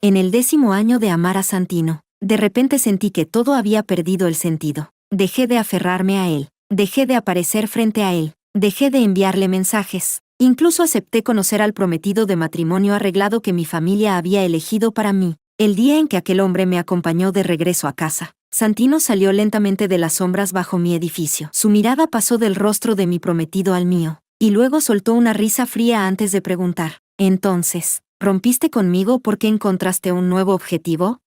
En el 10º año de amar a Santino, de repente sentí que todo había perdido el sentido. Dejé de aferrarme a él. Dejé de aparecer frente a él. Dejé de enviarle mensajes. Incluso acepté conocer al prometido de matrimonio arreglado que mi familia había elegido para mí. El día en que aquel hombre me acompañó de regreso a casa, Santino salió lentamente de las sombras bajo mi edificio. Su mirada pasó del rostro de mi prometido al mío, y luego soltó una risa fría antes de preguntar: «Entonces, ¿rompiste conmigo porque encontraste un nuevo objetivo?»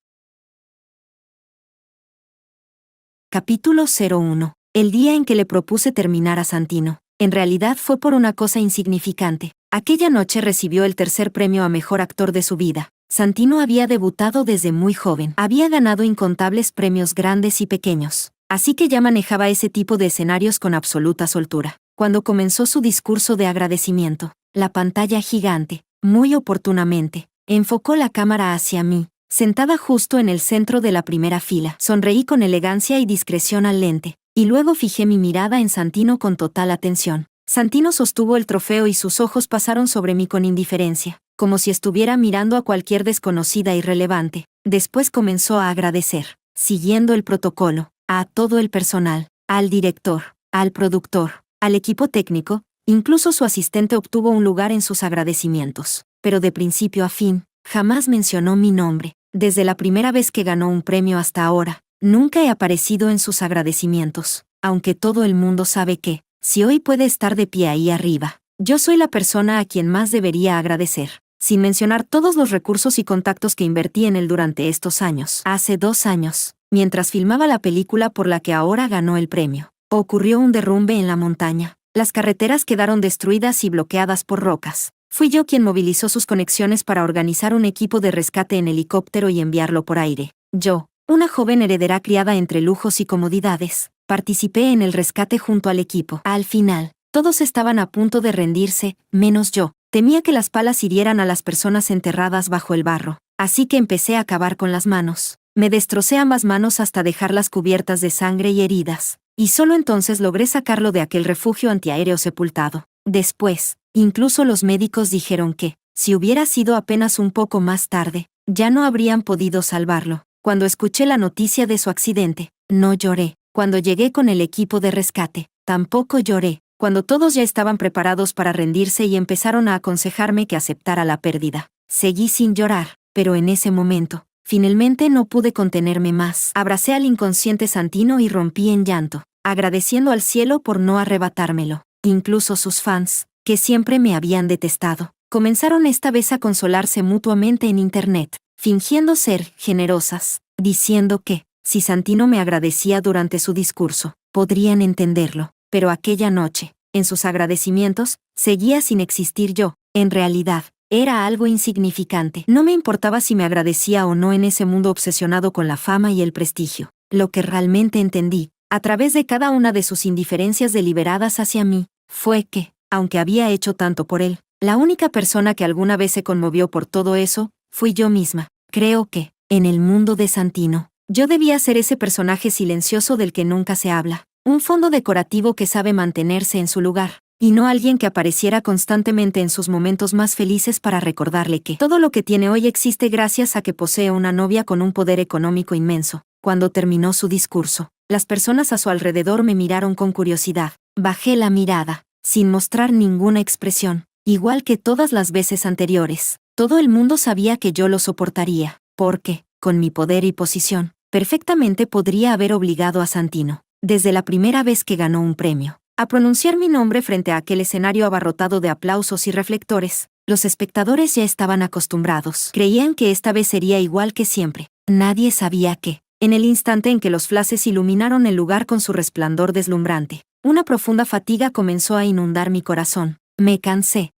Capítulo 01. El día en que le propuse terminar a Santino, en realidad fue por una cosa insignificante. Aquella noche recibió el tercer premio a mejor actor de su vida. Santino había debutado desde muy joven. Había ganado incontables premios grandes y pequeños, así que ya manejaba ese tipo de escenarios con absoluta soltura. Cuando comenzó su discurso de agradecimiento, la pantalla gigante, muy oportunamente, enfocó la cámara hacia mí, sentada justo en el centro de la primera fila. Sonreí con elegancia y discreción al lente, y luego fijé mi mirada en Santino con total atención. Santino sostuvo el trofeo y sus ojos pasaron sobre mí con indiferencia, como si estuviera mirando a cualquier desconocida irrelevante. Después comenzó a agradecer, siguiendo el protocolo, a todo el personal, al director, al productor, al equipo técnico. Incluso su asistente obtuvo un lugar en sus agradecimientos. Pero de principio a fin, jamás mencionó mi nombre. Desde la primera vez que ganó un premio hasta ahora, nunca he aparecido en sus agradecimientos, aunque todo el mundo sabe que, si hoy puede estar de pie ahí arriba, yo soy la persona a quien más debería agradecer, sin mencionar todos los recursos y contactos que invertí en él durante estos años. Hace 2 años, mientras filmaba la película por la que ahora ganó el premio, ocurrió un derrumbe en la montaña. Las carreteras quedaron destruidas y bloqueadas por rocas. Fui yo quien movilizó sus conexiones para organizar un equipo de rescate en helicóptero y enviarlo por aire. Yo, una joven heredera criada entre lujos y comodidades, participé en el rescate junto al equipo. Al final, todos estaban a punto de rendirse, menos yo. Temía que las palas hirieran a las personas enterradas bajo el barro, así que empecé a cavar con las manos. Me destrocé ambas manos hasta dejarlas cubiertas de sangre y heridas, y solo entonces logré sacarlo de aquel refugio antiaéreo sepultado. Después, incluso los médicos dijeron que, si hubiera sido apenas un poco más tarde, ya no habrían podido salvarlo. Cuando escuché la noticia de su accidente, no lloré. Cuando llegué con el equipo de rescate, tampoco lloré. Cuando todos ya estaban preparados para rendirse y empezaron a aconsejarme que aceptara la pérdida, seguí sin llorar, pero en ese momento, finalmente no pude contenerme más. Abracé al inconsciente Santino y rompí en llanto, agradeciendo al cielo por no arrebatármelo. Incluso sus fans, que siempre me habían detestado, comenzaron esta vez a consolarse mutuamente en internet, fingiendo ser generosas, diciendo que, si Santino me agradecía durante su discurso, podrían entenderlo. Pero aquella noche, en sus agradecimientos, seguía sin existir yo. En realidad, era algo insignificante. No me importaba si me agradecía o no en ese mundo obsesionado con la fama y el prestigio. Lo que realmente entendí, a través de cada una de sus indiferencias deliberadas hacia mí, fue que, aunque había hecho tanto por él, la única persona que alguna vez se conmovió por todo eso, fui yo misma. Creo que, en el mundo de Santino, yo debía ser ese personaje silencioso del que nunca se habla. Un fondo decorativo que sabe mantenerse en su lugar, y no alguien que apareciera constantemente en sus momentos más felices para recordarle que todo lo que tiene hoy existe gracias a que posee una novia con un poder económico inmenso. Cuando terminó su discurso, las personas a su alrededor me miraron con curiosidad. Bajé la mirada, sin mostrar ninguna expresión, igual que todas las veces anteriores. Todo el mundo sabía que yo lo soportaría, porque, con mi poder y posición, perfectamente podría haber obligado a Santino, desde la primera vez que ganó un premio, a pronunciar mi nombre frente a aquel escenario abarrotado de aplausos y reflectores. Los espectadores ya estaban acostumbrados. Creían que esta vez sería igual que siempre. Nadie sabía que, en el instante en que los flashes iluminaron el lugar con su resplandor deslumbrante, una profunda fatiga comenzó a inundar mi corazón. Me cansé.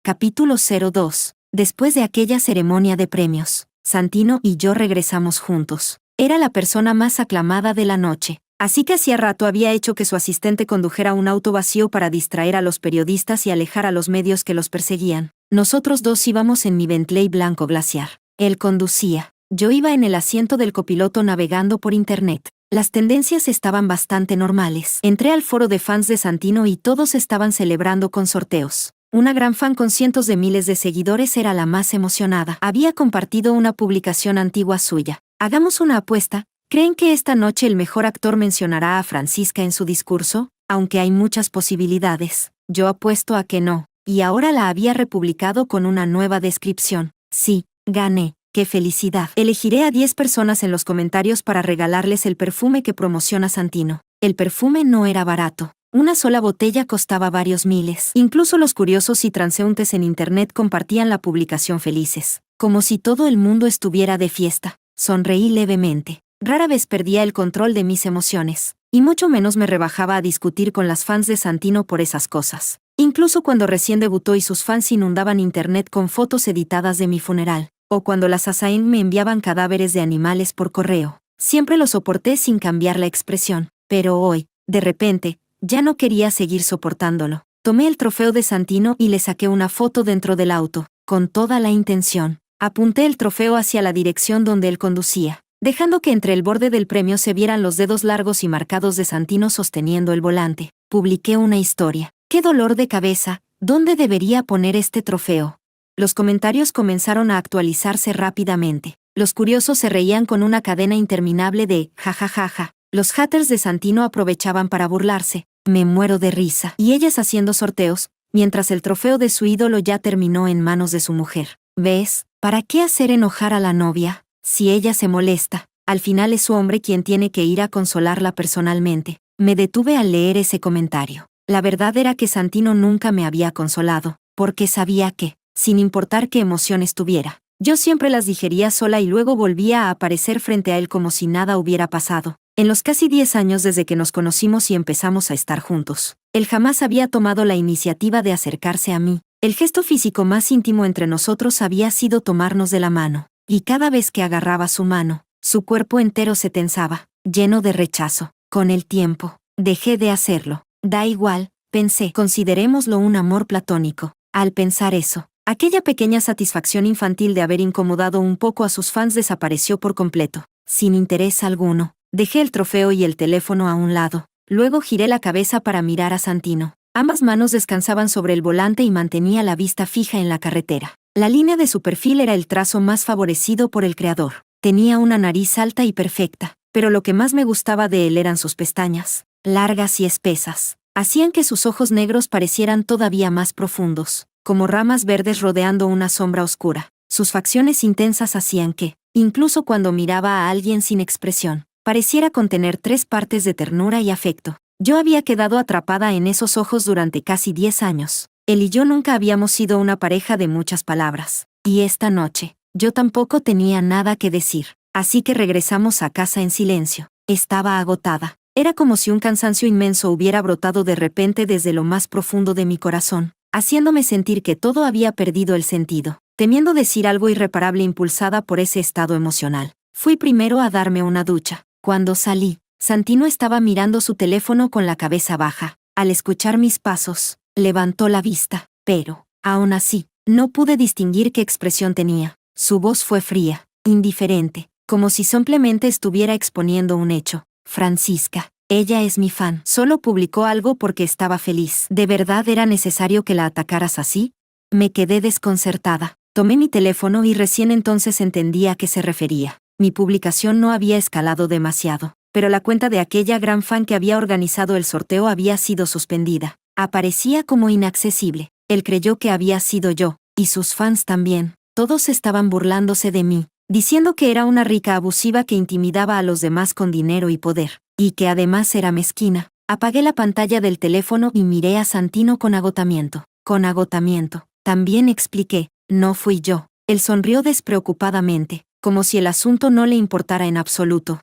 Capítulo 02. Después de aquella ceremonia de premios, Santino y yo regresamos juntos. Era la persona más aclamada de la noche, así que hacía rato había hecho que su asistente condujera un auto vacío para distraer a los periodistas y alejar a los medios que los perseguían. Nosotros dos íbamos en mi Bentley blanco glaciar. Él conducía. Yo iba en el asiento del copiloto navegando por internet. Las tendencias estaban bastante normales. Entré al foro de fans de Santino y todos estaban celebrando con sorteos. Una gran fan con cientos de miles de seguidores era la más emocionada. Había compartido una publicación antigua suya. Hagamos una apuesta. ¿Creen que esta noche el mejor actor mencionará a Francisca en su discurso? Aunque hay muchas posibilidades. Yo apuesto a que no. Y ahora la había republicado con una nueva descripción. Sí, gané. ¡Qué felicidad! Elegiré a 10 personas en los comentarios para regalarles el perfume que promociona Santino. El perfume no era barato. Una sola botella costaba varios miles. Incluso los curiosos y transeúntes en internet compartían la publicación felices. Como si todo el mundo estuviera de fiesta. Sonreí levemente. Rara vez perdía el control de mis emociones. Y mucho menos me rebajaba a discutir con las fans de Santino por esas cosas. Incluso cuando recién debutó y sus fans inundaban internet con fotos editadas de mi funeral. O cuando las Asain me enviaban cadáveres de animales por correo. Siempre lo soporté sin cambiar la expresión. Pero hoy, de repente, ya no quería seguir soportándolo. Tomé el trofeo de Santino y le saqué una foto dentro del auto, con toda la intención. Apunté el trofeo hacia la dirección donde él conducía, dejando que entre el borde del premio se vieran los dedos largos y marcados de Santino sosteniendo el volante. Publiqué una historia. ¡Qué dolor de cabeza! ¿Dónde debería poner este trofeo? Los comentarios comenzaron a actualizarse rápidamente. Los curiosos se reían con una cadena interminable de jajajaja. Los haters de Santino aprovechaban para burlarse. Me muero de risa. Y ellas haciendo sorteos, mientras el trofeo de su ídolo ya terminó en manos de su mujer. ¿Ves? ¿Para qué hacer enojar a la novia? Si ella se molesta, al final es su hombre quien tiene que ir a consolarla personalmente. Me detuve al leer ese comentario. La verdad era que Santino nunca me había consolado, porque sabía que, sin importar qué emociones tuviera, yo siempre las digería sola y luego volvía a aparecer frente a él como si nada hubiera pasado. En los casi 10 años desde que nos conocimos y empezamos a estar juntos, él jamás había tomado la iniciativa de acercarse a mí. El gesto físico más íntimo entre nosotros había sido tomarnos de la mano, y cada vez que agarraba su mano, su cuerpo entero se tensaba, lleno de rechazo. Con el tiempo, dejé de hacerlo. Da igual, pensé, considerémoslo un amor platónico. Al pensar eso, aquella pequeña satisfacción infantil de haber incomodado un poco a sus fans desapareció por completo, sin interés alguno. Dejé el trofeo y el teléfono a un lado. Luego giré la cabeza para mirar a Santino. Ambas manos descansaban sobre el volante y mantenía la vista fija en la carretera. La línea de su perfil era el trazo más favorecido por el creador. Tenía una nariz alta y perfecta, pero lo que más me gustaba de él eran sus pestañas, largas y espesas. Hacían que sus ojos negros parecieran todavía más profundos, como ramas verdes rodeando una sombra oscura. Sus facciones intensas hacían que, incluso cuando miraba a alguien sin expresión, pareciera contener 3 partes de ternura y afecto. Yo había quedado atrapada en esos ojos durante casi 10 años. Él y yo nunca habíamos sido una pareja de muchas palabras. Y esta noche, yo tampoco tenía nada que decir. Así que regresamos a casa en silencio. Estaba agotada. Era como si un cansancio inmenso hubiera brotado de repente desde lo más profundo de mi corazón, haciéndome sentir que todo había perdido el sentido. Temiendo decir algo irreparable impulsada por ese estado emocional, fui primero a darme una ducha. Cuando salí, Santino estaba mirando su teléfono con la cabeza baja. Al escuchar mis pasos, levantó la vista, pero, aún así, no pude distinguir qué expresión tenía. Su voz fue fría, indiferente, como si simplemente estuviera exponiendo un hecho. Francisca, ella es mi fan. Solo publicó algo porque estaba feliz. ¿De verdad era necesario que la atacaras así? Me quedé desconcertada. Tomé mi teléfono y recién entonces entendí a qué se refería. Mi publicación no había escalado demasiado, pero la cuenta de aquella gran fan que había organizado el sorteo había sido suspendida. Aparecía como inaccesible. Él creyó que había sido yo, y sus fans también. Todos estaban burlándose de mí, diciendo que era una rica abusiva que intimidaba a los demás con dinero y poder, y que además era mezquina. Apagué la pantalla del teléfono y miré a Santino con agotamiento. Con agotamiento. También expliqué, no fui yo. Él sonrió despreocupadamente, como si el asunto no le importara en absoluto.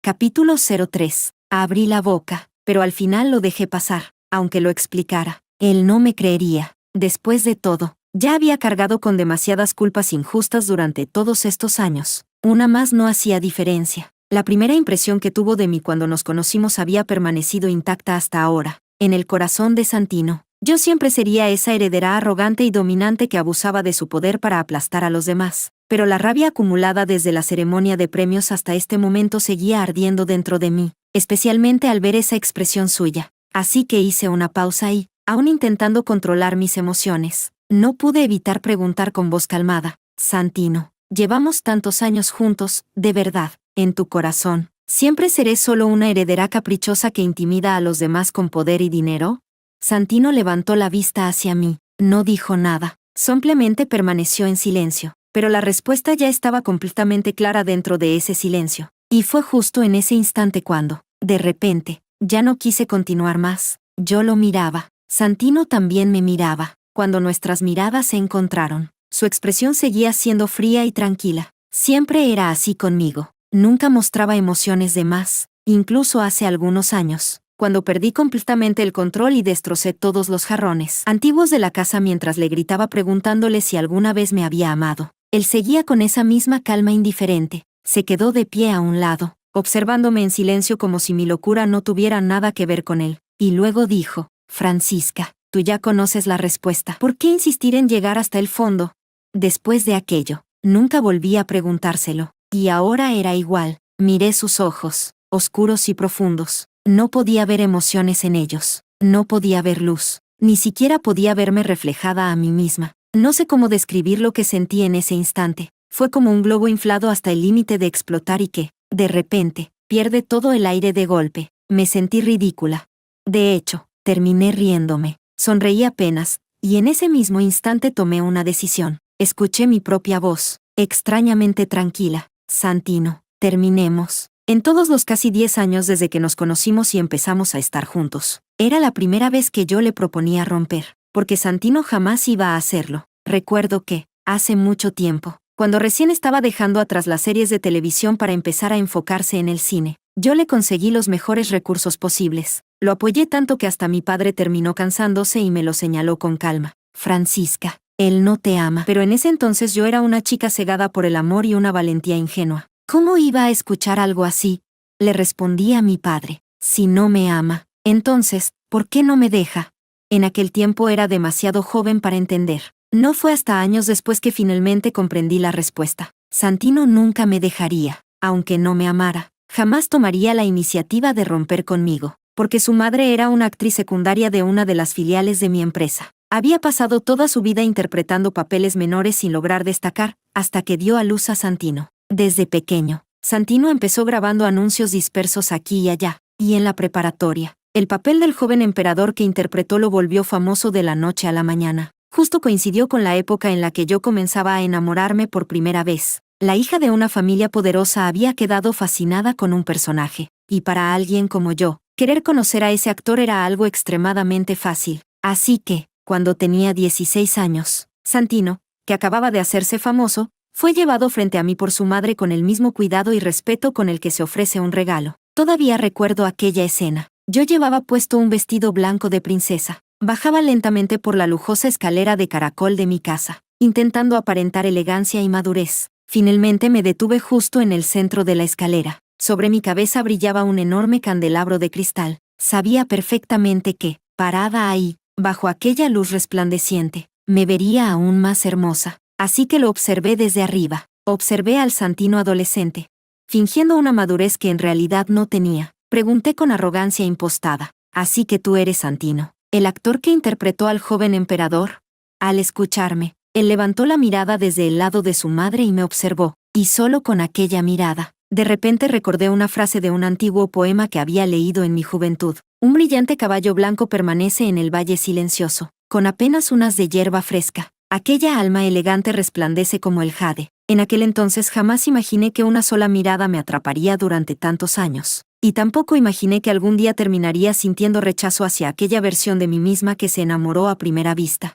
Capítulo 03. Abrí la boca, pero al final lo dejé pasar, aunque lo explicara. Él no me creería. Después de todo, ya había cargado con demasiadas culpas injustas durante todos estos años. Una más no hacía diferencia. La primera impresión que tuvo de mí cuando nos conocimos había permanecido intacta hasta ahora. En el corazón de Santino, yo siempre sería esa heredera arrogante y dominante que abusaba de su poder para aplastar a los demás. Pero la rabia acumulada desde la ceremonia de premios hasta este momento seguía ardiendo dentro de mí, especialmente al ver esa expresión suya, Así que hice una pausa y, aún intentando controlar mis emociones, no pude evitar preguntar con voz calmada: Santino, llevamos tantos años juntos, ¿de verdad, en tu corazón, siempre seré solo una heredera caprichosa que intimida a los demás con poder y dinero? Santino levantó la vista hacia mí, no dijo nada, simplemente permaneció en silencio, pero la respuesta ya estaba completamente clara dentro de ese silencio, y fue justo en ese instante cuando, de repente, ya no quise continuar más. Yo lo miraba, Santino también me miraba. Cuando nuestras miradas se encontraron, su expresión seguía siendo fría y tranquila. Siempre era así conmigo, nunca mostraba emociones de más, incluso hace algunos años, cuando perdí completamente el control y destrocé todos los jarrones antiguos de la casa mientras le gritaba preguntándole si alguna vez me había amado. Él seguía con esa misma calma indiferente, se quedó de pie a un lado, observándome en silencio como si mi locura no tuviera nada que ver con él, y luego dijo: Francisca, tú ya conoces la respuesta. ¿Por qué insistir en llegar hasta el fondo? Después de aquello, nunca volví a preguntárselo, y ahora era igual. Miré sus ojos, oscuros y profundos. No podía ver emociones en ellos, no podía ver luz, ni siquiera podía verme reflejada a mí misma. No sé cómo describir lo que sentí en ese instante. Fue como un globo inflado hasta el límite de explotar y que, de repente, pierde todo el aire de golpe. Me sentí ridícula. De hecho, terminé riéndome. Sonreí apenas, y en ese mismo instante tomé una decisión. Escuché mi propia voz, extrañamente tranquila: Santino, terminemos. En todos los casi 10 años desde que nos conocimos y empezamos a estar juntos, era la primera vez que yo le proponía romper, porque Santino jamás iba a hacerlo. Recuerdo que, hace mucho tiempo, cuando recién estaba dejando atrás las series de televisión para empezar a enfocarse en el cine, yo le conseguí los mejores recursos posibles. Lo apoyé tanto que hasta mi padre terminó cansándose y me lo señaló con calma: Francisca, él no te ama. Pero en ese entonces yo era una chica cegada por el amor y una valentía ingenua. ¿Cómo iba a escuchar algo así? Le respondí a mi padre: si no me ama, entonces, ¿por qué no me deja? En aquel tiempo era demasiado joven para entender. No fue hasta años después que finalmente comprendí la respuesta. Santino nunca me dejaría, aunque no me amara. Jamás tomaría la iniciativa de romper conmigo, porque su madre era una actriz secundaria de una de las filiales de mi empresa. Había pasado toda su vida interpretando papeles menores sin lograr destacar, hasta que dio a luz a Santino. Desde pequeño, Santino empezó grabando anuncios dispersos aquí y allá, y en la preparatoria, el papel del joven emperador que interpretó lo volvió famoso de la noche a la mañana. Justo coincidió con la época en la que yo comenzaba a enamorarme por primera vez. La hija de una familia poderosa había quedado fascinada con un personaje, y para alguien como yo, querer conocer a ese actor era algo extremadamente fácil. Así que, cuando tenía 16 años, Santino, que acababa de hacerse famoso, fue llevado frente a mí por su madre con el mismo cuidado y respeto con el que se ofrece un regalo. Todavía recuerdo aquella escena. Yo llevaba puesto un vestido blanco de princesa. Bajaba lentamente por la lujosa escalera de caracol de mi casa, intentando aparentar elegancia y madurez. Finalmente me detuve justo en el centro de la escalera. Sobre mi cabeza brillaba un enorme candelabro de cristal. Sabía perfectamente que, parada ahí, bajo aquella luz resplandeciente, me vería aún más hermosa. Así que lo observé desde arriba. Observé al Santino adolescente. Fingiendo una madurez que en realidad no tenía, pregunté con arrogancia impostada: ¿así que tú eres Santino, el actor que interpretó al joven emperador? Al escucharme, él levantó la mirada desde el lado de su madre y me observó, y solo con aquella mirada, de repente recordé una frase de un antiguo poema que había leído en mi juventud: un brillante caballo blanco permanece en el valle silencioso, con apenas unas de hierba fresca. Aquella alma elegante resplandece como el jade. En aquel entonces jamás imaginé que una sola mirada me atraparía durante tantos años. Y tampoco imaginé que algún día terminaría sintiendo rechazo hacia aquella versión de mí misma que se enamoró a primera vista.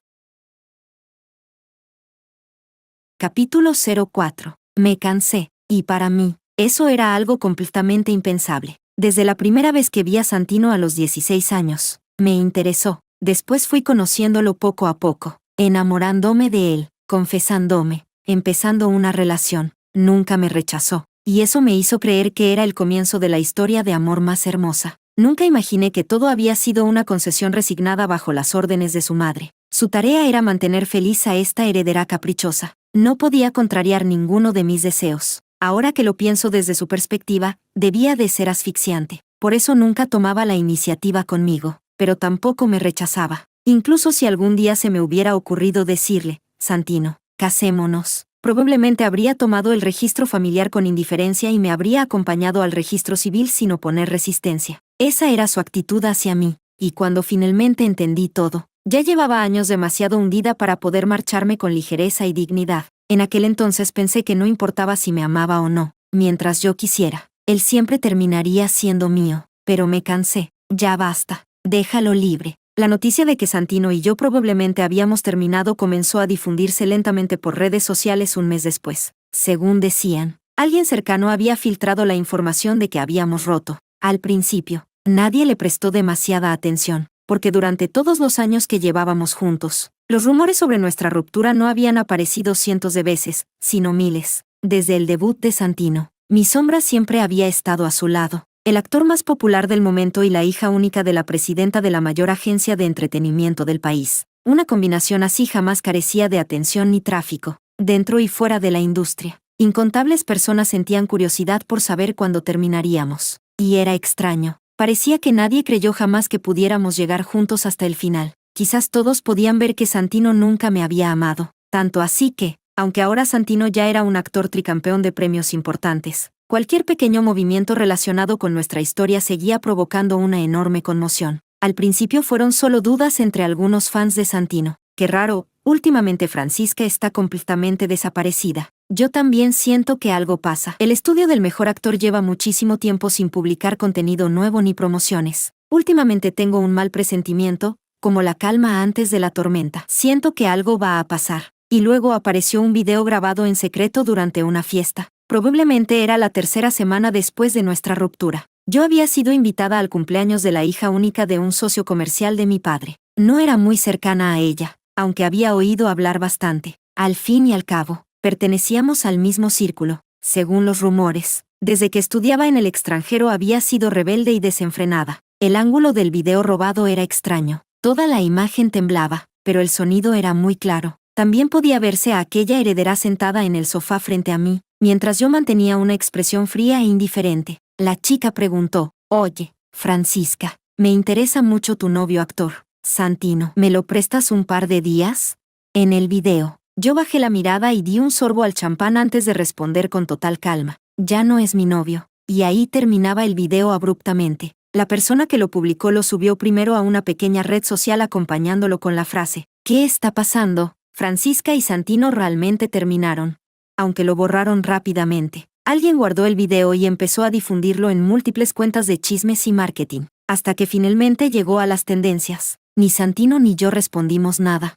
Capítulo 04. Me cansé. Y para mí, eso era algo completamente impensable. Desde la primera vez que vi a Santino a los 16 años, me interesó. Después fui conociéndolo poco a poco, enamorándome de él, confesándome, empezando una relación. Nunca me rechazó, y eso me hizo creer que era el comienzo de la historia de amor más hermosa. Nunca imaginé que todo había sido una concesión resignada bajo las órdenes de su madre. Su tarea era mantener feliz a esta heredera caprichosa. No podía contrariar ninguno de mis deseos. Ahora que lo pienso desde su perspectiva, debía de ser asfixiante. Por eso nunca tomaba la iniciativa conmigo. pero tampoco me rechazaba. Incluso si algún día se me hubiera ocurrido decirle, Santino, casémonos, probablemente habría tomado el registro familiar con indiferencia y me habría acompañado al registro civil sin oponer resistencia. Esa era su actitud hacia mí, y cuando finalmente entendí todo, ya llevaba años demasiado hundida para poder marcharme con ligereza y dignidad. En aquel entonces pensé que no importaba si me amaba o no, mientras yo quisiera, él siempre terminaría siendo mío, pero me cansé. Ya basta, déjalo libre. La noticia de que Santino y yo probablemente habíamos terminado comenzó a difundirse lentamente por redes sociales un mes después. Según decían, alguien cercano había filtrado la información de que habíamos roto. Al principio, nadie le prestó demasiada atención, porque durante todos los años que llevábamos juntos, los rumores sobre nuestra ruptura no habían aparecido cientos de veces, sino miles. Desde el debut de Santino, mi sombra siempre había estado a su lado. El actor más popular del momento y la hija única de la presidenta de la mayor agencia de entretenimiento del país. Una combinación así jamás carecía de atención ni tráfico, dentro y fuera de la industria. Incontables personas sentían curiosidad por saber cuándo terminaríamos. Y era extraño. Parecía que nadie creyó jamás que pudiéramos llegar juntos hasta el final. Quizás todos podían ver que Santino nunca me había amado. Tanto así que, aunque ahora Santino ya era un actor tricampeón de premios importantes, cualquier pequeño movimiento relacionado con nuestra historia seguía provocando una enorme conmoción. Al principio fueron solo dudas entre algunos fans de Santino. Qué raro, últimamente Francisca está completamente desaparecida. Yo también siento que algo pasa. El estudio del mejor actor lleva muchísimo tiempo sin publicar contenido nuevo ni promociones. Últimamente tengo un mal presentimiento, como la calma antes de la tormenta. Siento que algo va a pasar. Y luego apareció un video grabado en secreto durante una fiesta. Probablemente era la tercera semana después de nuestra ruptura. Yo había sido invitada al cumpleaños de la hija única de un socio comercial de mi padre. No era muy cercana a ella, aunque había oído hablar bastante. Al fin y al cabo, pertenecíamos al mismo círculo. Según los rumores, desde que estudiaba en el extranjero había sido rebelde y desenfrenada. El ángulo del video robado era extraño. Toda la imagen temblaba, pero el sonido era muy claro. También podía verse a aquella heredera sentada en el sofá frente a mí, mientras yo mantenía una expresión fría e indiferente. La chica preguntó, «Oye, Francisca, me interesa mucho tu novio actor, Santino. ¿Me lo prestas un par de días?» En el video, yo bajé la mirada y di un sorbo al champán antes de responder con total calma. «Ya no es mi novio». Y ahí terminaba el video abruptamente. La persona que lo publicó lo subió primero a una pequeña red social acompañándolo con la frase, «¿Qué está pasando? Francisca y Santino realmente terminaron». Aunque lo borraron rápidamente, alguien guardó el video y empezó a difundirlo en múltiples cuentas de chismes y marketing, hasta que finalmente llegó a las tendencias. Ni Santino ni yo respondimos nada.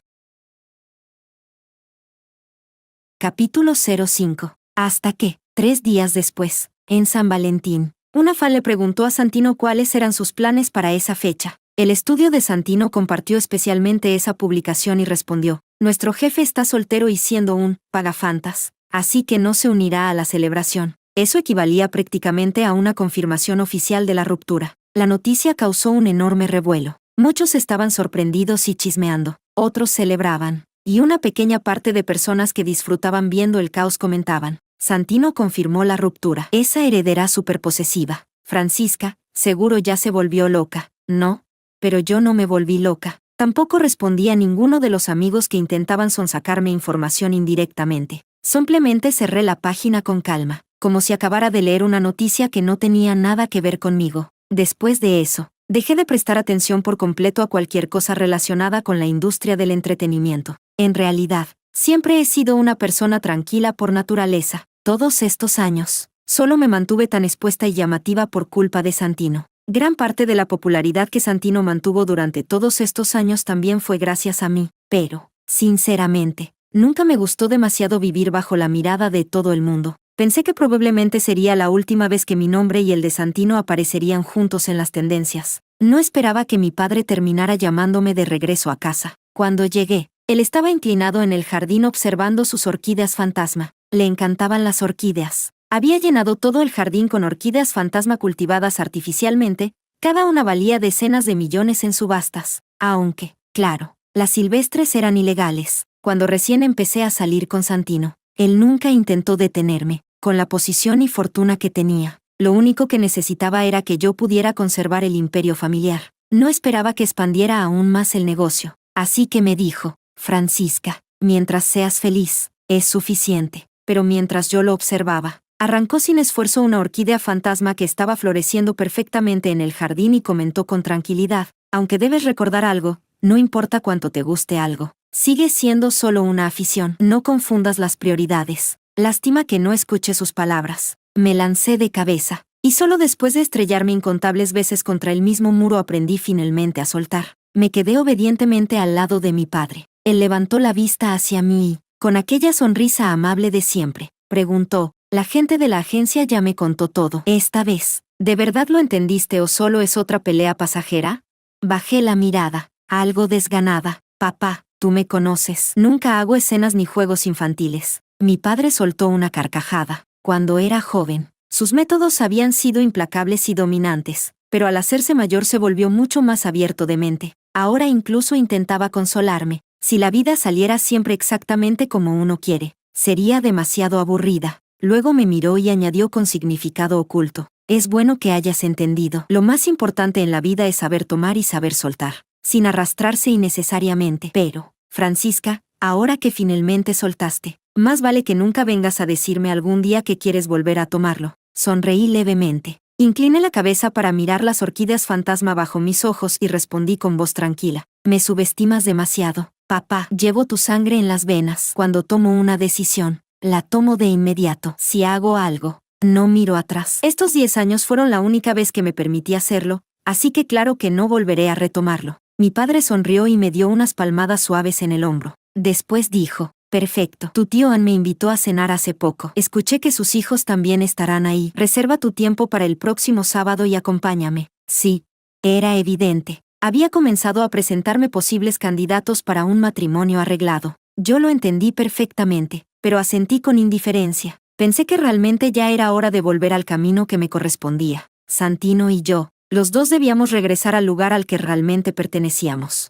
Capítulo 05. Hasta que, 3 días después, en San Valentín, una fan le preguntó a Santino cuáles eran sus planes para esa fecha. El estudio de Santino compartió especialmente esa publicación y respondió, «Nuestro jefe está soltero y siendo un pagafantas, así que no se unirá a la celebración». Eso equivalía prácticamente a una confirmación oficial de la ruptura. La noticia causó un enorme revuelo. Muchos estaban sorprendidos y chismeando, otros celebraban, y una pequeña parte de personas que disfrutaban viendo el caos comentaban, «Santino confirmó la ruptura. Esa heredera superposesiva. Francisca, seguro ya se volvió loca». No, pero yo no me volví loca. Tampoco respondí a ninguno de los amigos que intentaban sonsacarme información indirectamente. Simplemente cerré la página con calma, como si acabara de leer una noticia que no tenía nada que ver conmigo. Después de eso, dejé de prestar atención por completo a cualquier cosa relacionada con la industria del entretenimiento. En realidad, siempre he sido una persona tranquila por naturaleza. Todos estos años, solo me mantuve tan expuesta y llamativa por culpa de Santino. Gran parte de la popularidad que Santino mantuvo durante todos estos años también fue gracias a mí, pero, sinceramente, nunca me gustó demasiado vivir bajo la mirada de todo el mundo. Pensé que probablemente sería la última vez que mi nombre y el de Santino aparecerían juntos en las tendencias. No esperaba que mi padre terminara llamándome de regreso a casa. Cuando llegué, él estaba inclinado en el jardín observando sus orquídeas fantasma. Le encantaban las orquídeas. Había llenado todo el jardín con orquídeas fantasma cultivadas artificialmente, cada una valía decenas de millones en subastas. Aunque, claro, las silvestres eran ilegales. Cuando recién empecé a salir con Santino, él nunca intentó detenerme. Con la posición y fortuna que tenía, lo único que necesitaba era que yo pudiera conservar el imperio familiar. No esperaba que expandiera aún más el negocio. Así que me dijo, Francisca, mientras seas feliz, es suficiente. Pero mientras yo lo observaba, arrancó sin esfuerzo una orquídea fantasma que estaba floreciendo perfectamente en el jardín y comentó con tranquilidad, aunque debes recordar algo, no importa cuánto te guste algo, sigue siendo solo una afición. No confundas las prioridades. Lástima que no escuche sus palabras. Me lancé de cabeza, y solo después de estrellarme incontables veces contra el mismo muro aprendí finalmente a soltar. Me quedé obedientemente al lado de mi padre. Él levantó la vista hacia mí y, con aquella sonrisa amable de siempre, preguntó, «La gente de la agencia ya me contó todo. Esta vez, ¿de verdad lo entendiste o solo es otra pelea pasajera?» Bajé la mirada, algo desganada. «Papá, tú me conoces. Nunca hago escenas ni juegos infantiles». Mi padre soltó una carcajada. Cuando era joven, sus métodos habían sido implacables y dominantes, pero al hacerse mayor se volvió mucho más abierto de mente. Ahora incluso intentaba consolarme. Si la vida saliera siempre exactamente como uno quiere, sería demasiado aburrida. Luego me miró y añadió con significado oculto, «Es bueno que hayas entendido. Lo más importante en la vida es saber tomar y saber soltar, sin arrastrarse innecesariamente. Pero, Francisca, ahora que finalmente soltaste, más vale que nunca vengas a decirme algún día que quieres volver a tomarlo». Sonreí levemente. Incliné la cabeza para mirar las orquídeas fantasma bajo mis ojos y respondí con voz tranquila, «Me subestimas demasiado. Papá, llevo tu sangre en las venas. Cuando tomo una decisión, la tomo de inmediato. Si hago algo, no miro atrás. Estos 10 años fueron la única vez que me permití hacerlo, así que claro que no volveré a retomarlo». Mi padre sonrió y me dio unas palmadas suaves en el hombro. Después dijo, «Perfecto. Tu tío Ann me invitó a cenar hace poco. Escuché que sus hijos también estarán ahí. Reserva tu tiempo para el próximo sábado y acompáñame». Sí. Era evidente. Había comenzado a presentarme posibles candidatos para un matrimonio arreglado. Yo lo entendí perfectamente, pero asentí con indiferencia. Pensé que realmente ya era hora de volver al camino que me correspondía. Santino y yo, los dos debíamos regresar al lugar al que realmente pertenecíamos.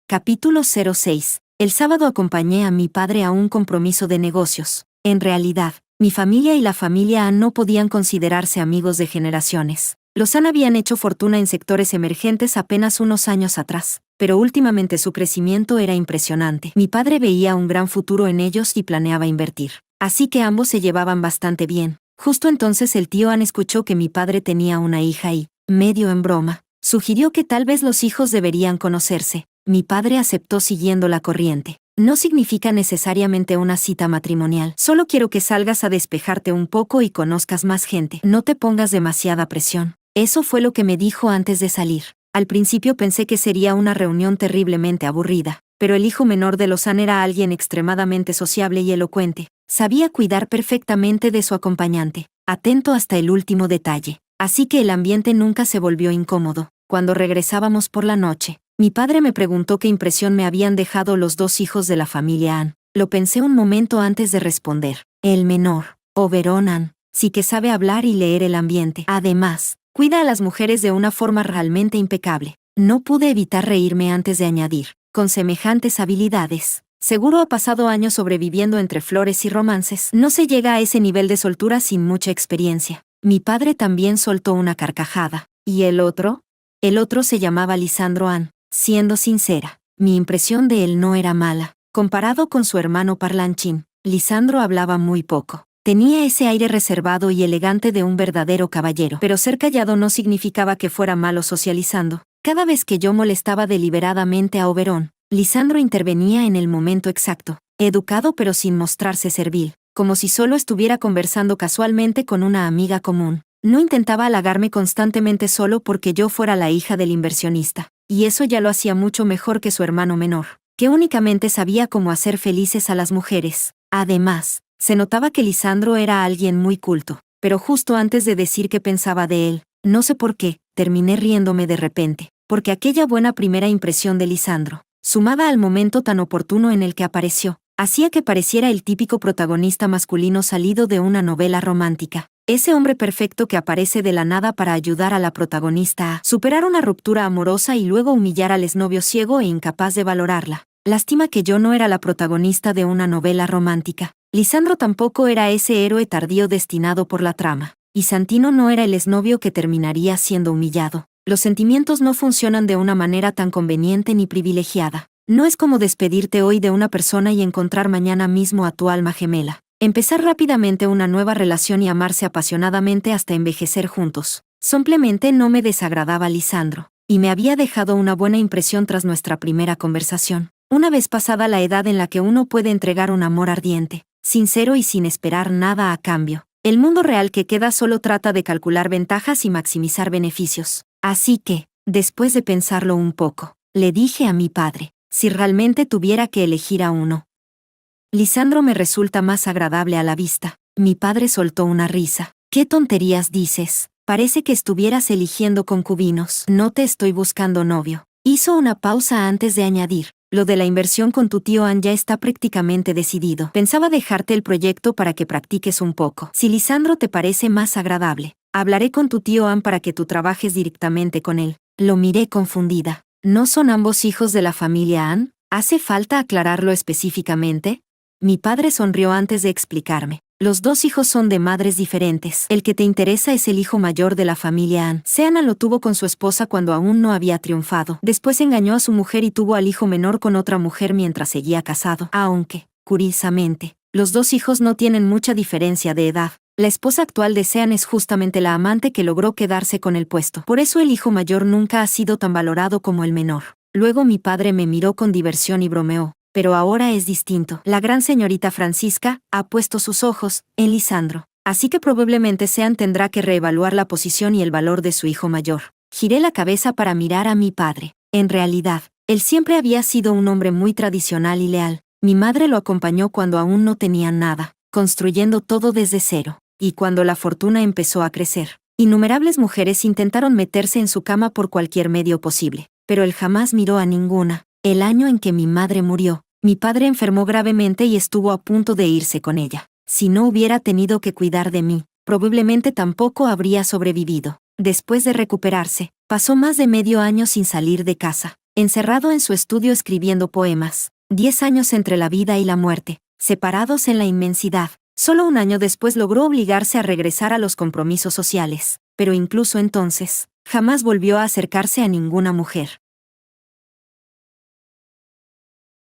Capítulo 06. El sábado acompañé a mi padre a un compromiso de negocios. En realidad, mi familia y la familia Ann no podían considerarse amigos de generaciones. Los Ann habían hecho fortuna en sectores emergentes apenas unos años atrás, pero últimamente su crecimiento era impresionante. Mi padre veía un gran futuro en ellos y planeaba invertir. Así que ambos se llevaban bastante bien. Justo entonces el tío Ann escuchó que mi padre tenía una hija y, medio en broma, sugirió que tal vez los hijos deberían conocerse. Mi padre aceptó siguiendo la corriente. No significa necesariamente una cita matrimonial. Solo quiero que salgas a despejarte un poco y conozcas más gente. No te pongas demasiada presión. Eso fue lo que me dijo antes de salir. Al principio pensé que sería una reunión terriblemente aburrida, pero el hijo menor de los Ann era alguien extremadamente sociable y elocuente. Sabía cuidar perfectamente de su acompañante, atento hasta el último detalle. Así que el ambiente nunca se volvió incómodo. Cuando regresábamos por la noche, mi padre me preguntó qué impresión me habían dejado los dos hijos de la familia Ann. Lo pensé un momento antes de responder. El menor, Oberon Ann, sí que sabe hablar y leer el ambiente. Además, cuida a las mujeres de una forma realmente impecable. No pude evitar reírme antes de añadir, con semejantes habilidades, seguro ha pasado años sobreviviendo entre flores y romances. No se llega a ese nivel de soltura sin mucha experiencia. Mi padre también soltó una carcajada. ¿Y el otro? El otro se llamaba Lisandro Ann. Siendo sincera, mi impresión de él no era mala. Comparado con su hermano parlanchín, Lisandro hablaba muy poco. Tenía ese aire reservado y elegante de un verdadero caballero, pero ser callado no significaba que fuera malo socializando. Cada vez que yo molestaba deliberadamente a Oberon, Lisandro intervenía en el momento exacto, educado pero sin mostrarse servil, como si solo estuviera conversando casualmente con una amiga común. No intentaba halagarme constantemente solo porque yo fuera la hija del inversionista, y eso ya lo hacía mucho mejor que su hermano menor, que únicamente sabía cómo hacer felices a las mujeres. Además, se notaba que Lisandro era alguien muy culto, pero justo antes de decir qué pensaba de él, no sé por qué, terminé riéndome de repente, porque aquella buena primera impresión de Lisandro, sumada al momento tan oportuno en el que apareció, hacía que pareciera el típico protagonista masculino salido de una novela romántica. Ese hombre perfecto que aparece de la nada para ayudar a la protagonista a superar una ruptura amorosa y luego humillar al exnovio ciego e incapaz de valorarla. Lástima que yo no era la protagonista de una novela romántica. Lisandro tampoco era ese héroe tardío destinado por la trama. y Santino no era el exnovio que terminaría siendo humillado. Los sentimientos no funcionan de una manera tan conveniente ni privilegiada. No es como despedirte hoy de una persona y encontrar mañana mismo a tu alma gemela. Empezar rápidamente una nueva relación y amarse apasionadamente hasta envejecer juntos. Simplemente no me desagradaba Lisandro, y me había dejado una buena impresión tras nuestra primera conversación. Una vez pasada la edad en la que uno puede entregar un amor ardiente, sincero y sin esperar nada a cambio, el mundo real que queda solo trata de calcular ventajas y maximizar beneficios. Así que, después de pensarlo un poco, le dije a mi padre, si realmente tuviera que elegir a uno. Lisandro me resulta más agradable a la vista. Mi padre soltó una risa. ¿Qué tonterías dices? Parece que estuvieras eligiendo concubinos. No te estoy buscando novio. Hizo una pausa antes de añadir. Lo de la inversión con tu tío Ann ya está prácticamente decidido. Pensaba dejarte el proyecto para que practiques un poco. Si Lisandro te parece más agradable, hablaré con tu tío Ann para que tú trabajes directamente con él. Lo miré confundida. ¿No son ambos hijos de la familia Ann? ¿Hace falta aclararlo específicamente? Mi padre sonrió antes de explicarme. Los dos hijos son de madres diferentes. El que te interesa es el hijo mayor de la familia Ann. Seana lo tuvo con su esposa cuando aún no había triunfado. Después engañó a su mujer y tuvo al hijo menor con otra mujer mientras seguía casado. Aunque, curiosamente, los dos hijos no tienen mucha diferencia de edad. La esposa actual de Sean es justamente la amante que logró quedarse con el puesto. Por eso el hijo mayor nunca ha sido tan valorado como el menor. Luego mi padre me miró con diversión y bromeó. Pero ahora es distinto. La gran señorita Francisca ha puesto sus ojos en Lisandro. Así que probablemente Sean tendrá que reevaluar la posición y el valor de su hijo mayor. Giré la cabeza para mirar a mi padre. En realidad, él siempre había sido un hombre muy tradicional y leal. Mi madre lo acompañó cuando aún no tenían nada, construyendo todo desde cero. Y cuando la fortuna empezó a crecer, innumerables mujeres intentaron meterse en su cama por cualquier medio posible. Pero él jamás miró a ninguna. El año en que mi madre murió, mi padre enfermó gravemente y estuvo a punto de irse con ella. Si no hubiera tenido que cuidar de mí, probablemente tampoco habría sobrevivido. Después de recuperarse, pasó más de medio año sin salir de casa, encerrado en su estudio escribiendo poemas. 10 años entre la vida y la muerte, separados en la inmensidad. Solo un año después logró obligarse a regresar a los compromisos sociales, pero incluso entonces, jamás volvió a acercarse a ninguna mujer.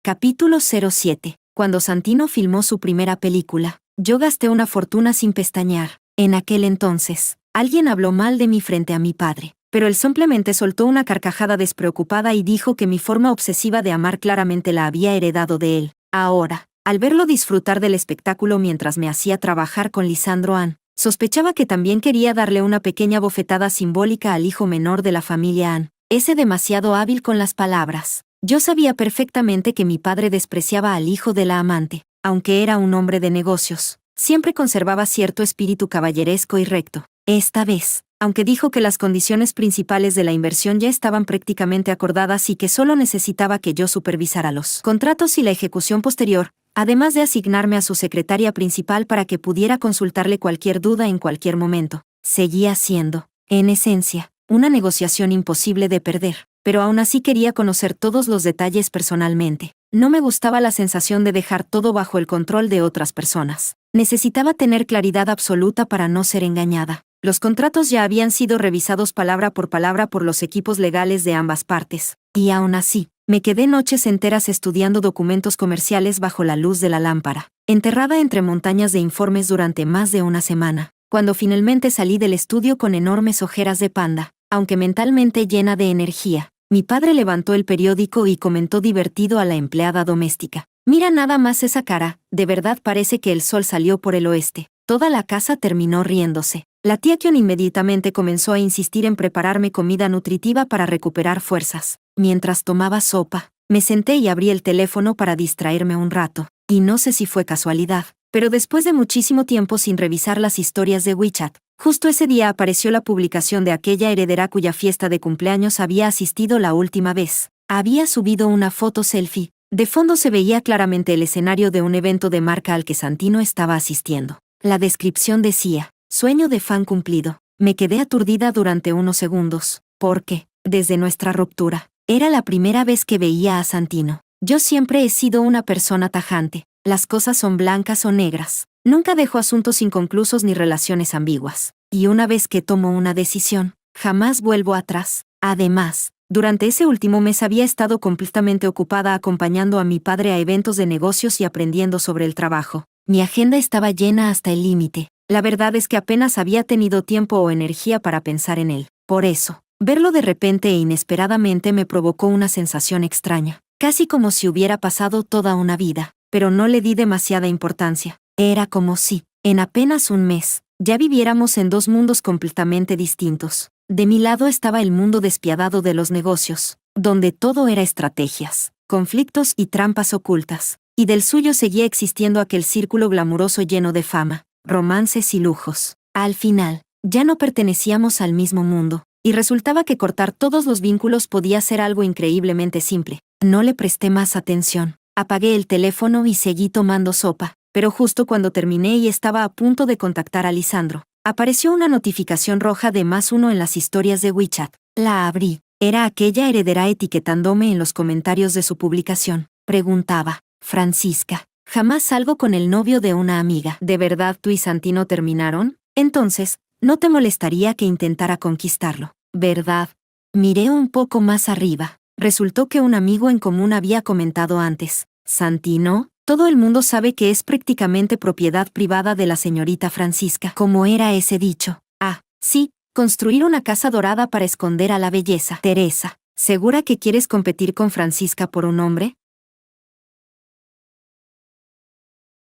Capítulo 07. Cuando Santino filmó su primera película, yo gasté una fortuna sin pestañear. En aquel entonces, alguien habló mal de mí frente a mi padre, pero él simplemente soltó una carcajada despreocupada y dijo que mi forma obsesiva de amar claramente la había heredado de él. Ahora, al verlo disfrutar del espectáculo mientras me hacía trabajar con Lisandro Ann, sospechaba que también quería darle una pequeña bofetada simbólica al hijo menor de la familia Ann, ese demasiado hábil con las palabras. Yo sabía perfectamente que mi padre despreciaba al hijo de la amante, aunque era un hombre de negocios, siempre conservaba cierto espíritu caballeresco y recto. Esta vez, aunque dijo que las condiciones principales de la inversión ya estaban prácticamente acordadas y que solo necesitaba que yo supervisara los contratos y la ejecución posterior, además de asignarme a su secretaria principal para que pudiera consultarle cualquier duda en cualquier momento, seguía siendo, en esencia, una negociación imposible de perder. Pero aún así quería conocer todos los detalles personalmente. No me gustaba la sensación de dejar todo bajo el control de otras personas. Necesitaba tener claridad absoluta para no ser engañada. Los contratos ya habían sido revisados palabra por los equipos legales de ambas partes. Y aún así, me quedé noches enteras estudiando documentos comerciales bajo la luz de la lámpara, enterrada entre montañas de informes durante más de una semana. Cuando finalmente salí del estudio con enormes ojeras de panda, aunque mentalmente llena de energía, mi padre levantó el periódico y comentó divertido a la empleada doméstica. Mira nada más esa cara, de verdad parece que el sol salió por el oeste. Toda la casa terminó riéndose. La tía Kion inmediatamente comenzó a insistir en prepararme comida nutritiva para recuperar fuerzas. Mientras tomaba sopa, me senté y abrí el teléfono para distraerme un rato. Y no sé si fue casualidad, pero después de muchísimo tiempo sin revisar las historias de WeChat, justo ese día apareció la publicación de aquella heredera cuya fiesta de cumpleaños había asistido la última vez. Había subido una foto selfie. De fondo se veía claramente el escenario de un evento de marca al que Santino estaba asistiendo. La descripción decía, sueño de fan cumplido. Me quedé aturdida durante unos segundos, porque, desde nuestra ruptura, era la primera vez que veía a Santino. Yo siempre he sido una persona tajante. Las cosas son blancas o negras. Nunca dejo asuntos inconclusos ni relaciones ambiguas. y una vez que tomo una decisión, jamás vuelvo atrás. Además, durante ese último mes había estado completamente ocupada acompañando a mi padre a eventos de negocios y aprendiendo sobre el trabajo. Mi agenda estaba llena hasta el límite. La verdad es que apenas había tenido tiempo o energía para pensar en él. Por eso, verlo de repente e inesperadamente me provocó una sensación extraña, casi como si hubiera pasado toda una vida, pero no le di demasiada importancia. Era como si, en apenas un mes, ya viviéramos en dos mundos completamente distintos. De mi lado estaba el mundo despiadado de los negocios, donde todo era estrategias, conflictos y trampas ocultas, y del suyo seguía existiendo aquel círculo glamuroso lleno de fama, romances y lujos. Al final, ya no pertenecíamos al mismo mundo, y resultaba que cortar todos los vínculos podía ser algo increíblemente simple. No le presté más atención, apagué el teléfono y seguí tomando sopa, pero justo cuando terminé y estaba a punto de contactar a Lisandro, apareció una notificación roja de +1 en las historias de WeChat. La abrí. Era aquella heredera etiquetándome en los comentarios de su publicación. Preguntaba: Francisca, jamás salgo con el novio de una amiga. ¿De verdad tú y Santino terminaron? Entonces, no te molestaría que intentara conquistarlo, ¿verdad? Miré un poco más arriba. Resultó que un amigo en común había comentado antes: Santino, todo el mundo sabe que es prácticamente propiedad privada de la señorita Francisca. ¿Cómo era ese dicho? Ah, sí, construir una casa dorada para esconder a la belleza. Teresa, ¿segura que quieres competir con Francisca por un hombre?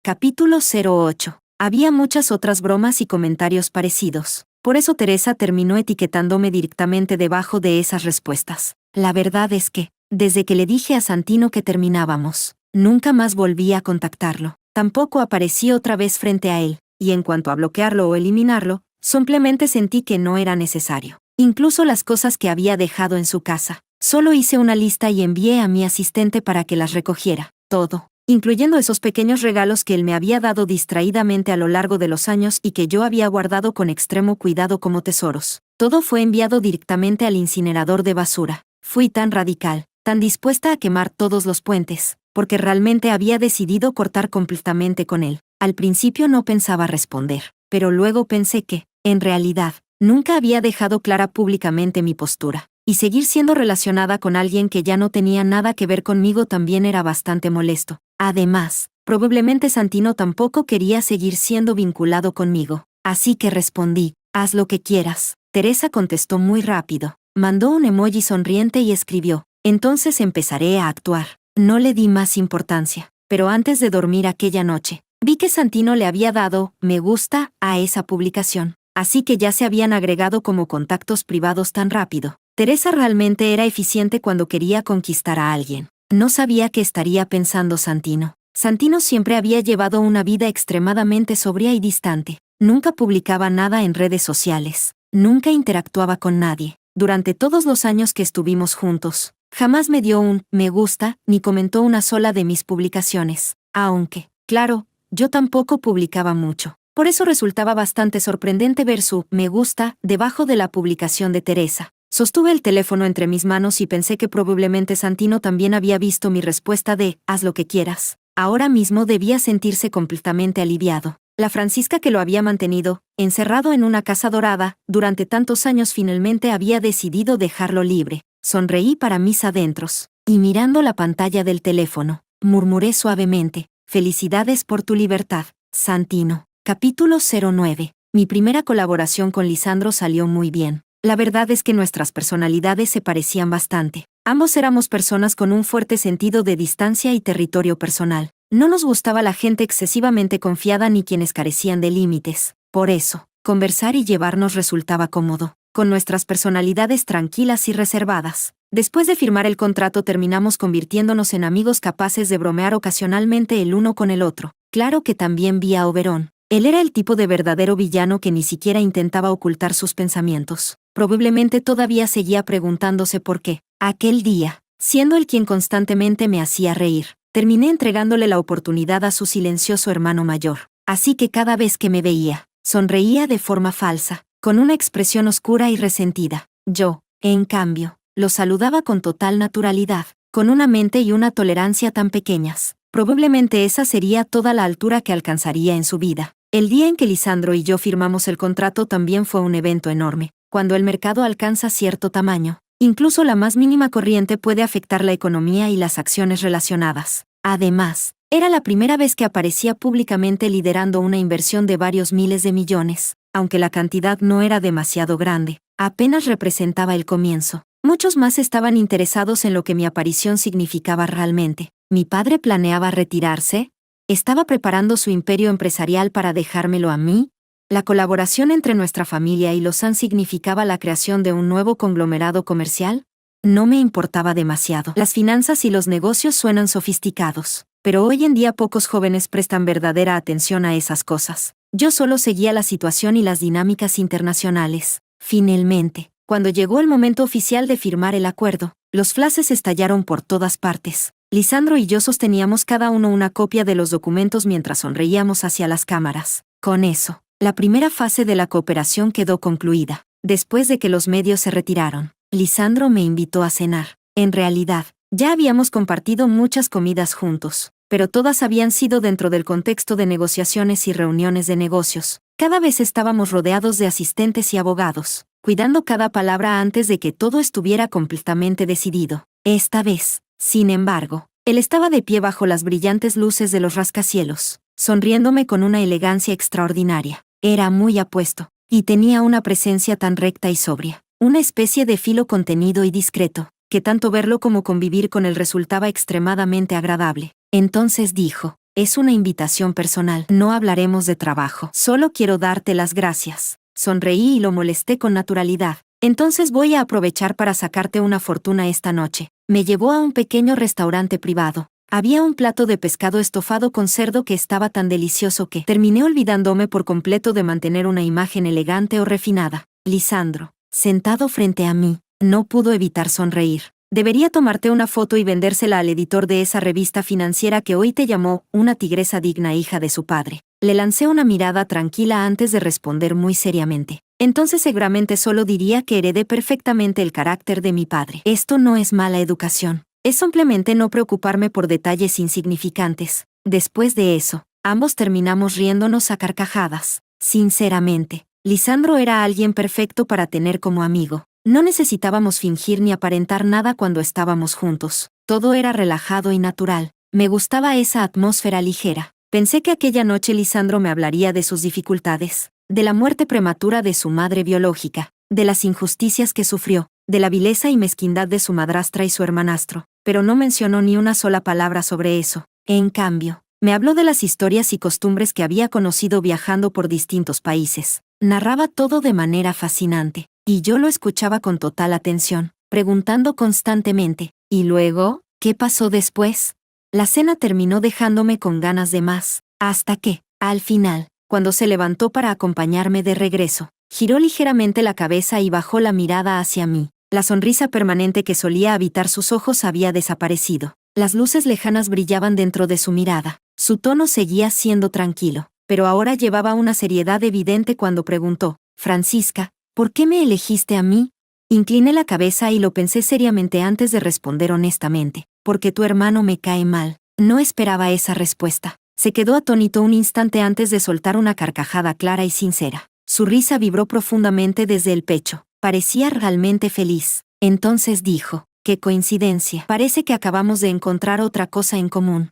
Capítulo 08. Había muchas otras bromas y comentarios parecidos. Por eso Teresa terminó etiquetándome directamente debajo de esas respuestas. La verdad es que, desde que le dije a Santino que terminábamos, nunca más volví a contactarlo. Tampoco aparecí otra vez frente a él, y en cuanto a bloquearlo o eliminarlo, simplemente sentí que no era necesario. Incluso las cosas que había dejado en su casa. Solo hice una lista y envié a mi asistente para que las recogiera. Todo, incluyendo esos pequeños regalos que él me había dado distraídamente a lo largo de los años y que yo había guardado con extremo cuidado como tesoros. Todo fue enviado directamente al incinerador de basura. Fui tan radical, tan dispuesta a quemar todos los puentes, porque realmente había decidido cortar completamente con él. Al principio no pensaba responder, pero luego pensé que, en realidad, nunca había dejado clara públicamente mi postura, y seguir siendo relacionada con alguien que ya no tenía nada que ver conmigo también era bastante molesto. Además, probablemente Santino tampoco quería seguir siendo vinculado conmigo, así que respondí: haz lo que quieras. Teresa contestó muy rápido, mandó un emoji sonriente y escribió: entonces empezaré a actuar. No le di más importancia, pero antes de dormir aquella noche, vi que Santino le había dado me gusta a esa publicación, así que ya se habían agregado como contactos privados tan rápido. Teresa realmente era eficiente cuando quería conquistar a alguien. No sabía qué estaría pensando Santino. Santino siempre había llevado una vida extremadamente sobria y distante. Nunca publicaba nada en redes sociales. Nunca interactuaba con nadie. Durante todos los años que estuvimos juntos, jamás me dio un me gusta ni comentó una sola de mis publicaciones. Aunque, claro, yo tampoco publicaba mucho. Por eso resultaba bastante sorprendente ver su me gusta debajo de la publicación de Teresa. Sostuve el teléfono entre mis manos y pensé que probablemente Santino también había visto mi respuesta de haz lo que quieras. Ahora mismo debía sentirse completamente aliviado. La Francisca que lo había mantenido, encerrado en una casa dorada, durante tantos años finalmente había decidido dejarlo libre. Sonreí para mis adentros, y mirando la pantalla del teléfono, murmuré suavemente: felicidades por tu libertad, Santino. Capítulo 09. Mi primera colaboración con Lisandro salió muy bien. La verdad es que nuestras personalidades se parecían bastante. Ambos éramos personas con un fuerte sentido de distancia y territorio personal. No nos gustaba la gente excesivamente confiada ni quienes carecían de límites. Por eso, conversar y llevarnos resultaba cómodo, con nuestras personalidades tranquilas y reservadas. Después de firmar el contrato terminamos convirtiéndonos en amigos capaces de bromear ocasionalmente el uno con el otro. Claro que también vi a Oberón. Él era el tipo de verdadero villano que ni siquiera intentaba ocultar sus pensamientos. Probablemente todavía seguía preguntándose por qué. Aquel día, siendo él quien constantemente me hacía reír, terminé entregándole la oportunidad a su silencioso hermano mayor. Así que cada vez que me veía, sonreía de forma falsa, con una expresión oscura y resentida. Yo, en cambio, lo saludaba con total naturalidad, con una mente y una tolerancia tan pequeñas. Probablemente esa sería toda la altura que alcanzaría en su vida. El día en que Lisandro y yo firmamos el contrato también fue un evento enorme. Cuando el mercado alcanza cierto tamaño, incluso la más mínima corriente puede afectar la economía y las acciones relacionadas. Además, era la primera vez que aparecía públicamente liderando una inversión de varios miles de millones. Aunque la cantidad no era demasiado grande, apenas representaba el comienzo. Muchos más estaban interesados en lo que mi aparición significaba realmente. ¿Mi padre planeaba retirarse? ¿Estaba preparando su imperio empresarial para dejármelo a mí? La colaboración entre nuestra familia y Lausanne significaba la creación de un nuevo conglomerado comercial. No me importaba demasiado. Las finanzas y los negocios suenan sofisticados, pero hoy en día pocos jóvenes prestan verdadera atención a esas cosas. Yo solo seguía la situación y las dinámicas internacionales. Finalmente, cuando llegó el momento oficial de firmar el acuerdo, los flashes estallaron por todas partes. Lisandro y yo sosteníamos cada uno una copia de los documentos mientras sonreíamos hacia las cámaras. Con eso, la primera fase de la cooperación quedó concluida. Después de que los medios se retiraron, Lisandro me invitó a cenar. En realidad, ya habíamos compartido muchas comidas juntos, pero todas habían sido dentro del contexto de negociaciones y reuniones de negocios. Cada vez estábamos rodeados de asistentes y abogados, cuidando cada palabra antes de que todo estuviera completamente decidido. Esta vez, sin embargo, él estaba de pie bajo las brillantes luces de los rascacielos, sonriéndome con una elegancia extraordinaria. Era muy apuesto, y tenía una presencia tan recta y sobria, una especie de filo contenido y discreto, que tanto verlo como convivir con él resultaba extremadamente agradable. Entonces dijo: es una invitación personal, no hablaremos de trabajo, solo quiero darte las gracias. Sonreí y lo molesté con naturalidad. Entonces voy a aprovechar para sacarte una fortuna esta noche. Me llevó a un pequeño restaurante privado. Había un plato de pescado estofado con cerdo que estaba tan delicioso que terminé olvidándome por completo de mantener una imagen elegante o refinada. Lisandro, sentado frente a mí, no pudo evitar sonreír. Debería tomarte una foto y vendérsela al editor de esa revista financiera que hoy te llamó una tigresa digna hija de su padre. Le lancé una mirada tranquila antes de responder muy seriamente. Entonces seguramente solo diría que heredé perfectamente el carácter de mi padre. Esto no es mala educación. Es simplemente no preocuparme por detalles insignificantes. Después de eso, ambos terminamos riéndonos a carcajadas. Sinceramente, Lisandro era alguien perfecto para tener como amigo. No necesitábamos fingir ni aparentar nada cuando estábamos juntos. Todo era relajado y natural. Me gustaba esa atmósfera ligera. Pensé que aquella noche Lisandro me hablaría de sus dificultades, de la muerte prematura de su madre biológica, de las injusticias que sufrió, de la vileza y mezquindad de su madrastra y su hermanastro, pero no mencionó ni una sola palabra sobre eso. En cambio, me habló de las historias y costumbres que había conocido viajando por distintos países. Narraba todo de manera fascinante, y yo lo escuchaba con total atención, preguntando constantemente: ¿y luego? ¿Qué pasó después? La cena terminó dejándome con ganas de más, hasta que, al final, cuando se levantó para acompañarme de regreso, giró ligeramente la cabeza y bajó la mirada hacia mí. La sonrisa permanente que solía habitar sus ojos había desaparecido. Las luces lejanas brillaban dentro de su mirada. Su tono seguía siendo tranquilo, pero ahora llevaba una seriedad evidente cuando preguntó: Francisca, ¿por qué me elegiste a mí? Incliné la cabeza y lo pensé seriamente antes de responder honestamente: porque tu hermano me cae mal. No esperaba esa respuesta. Se quedó atónito un instante antes de soltar una carcajada clara y sincera. Su risa vibró profundamente desde el pecho. Parecía realmente feliz. Entonces dijo: ¡qué coincidencia! Parece que acabamos de encontrar otra cosa en común.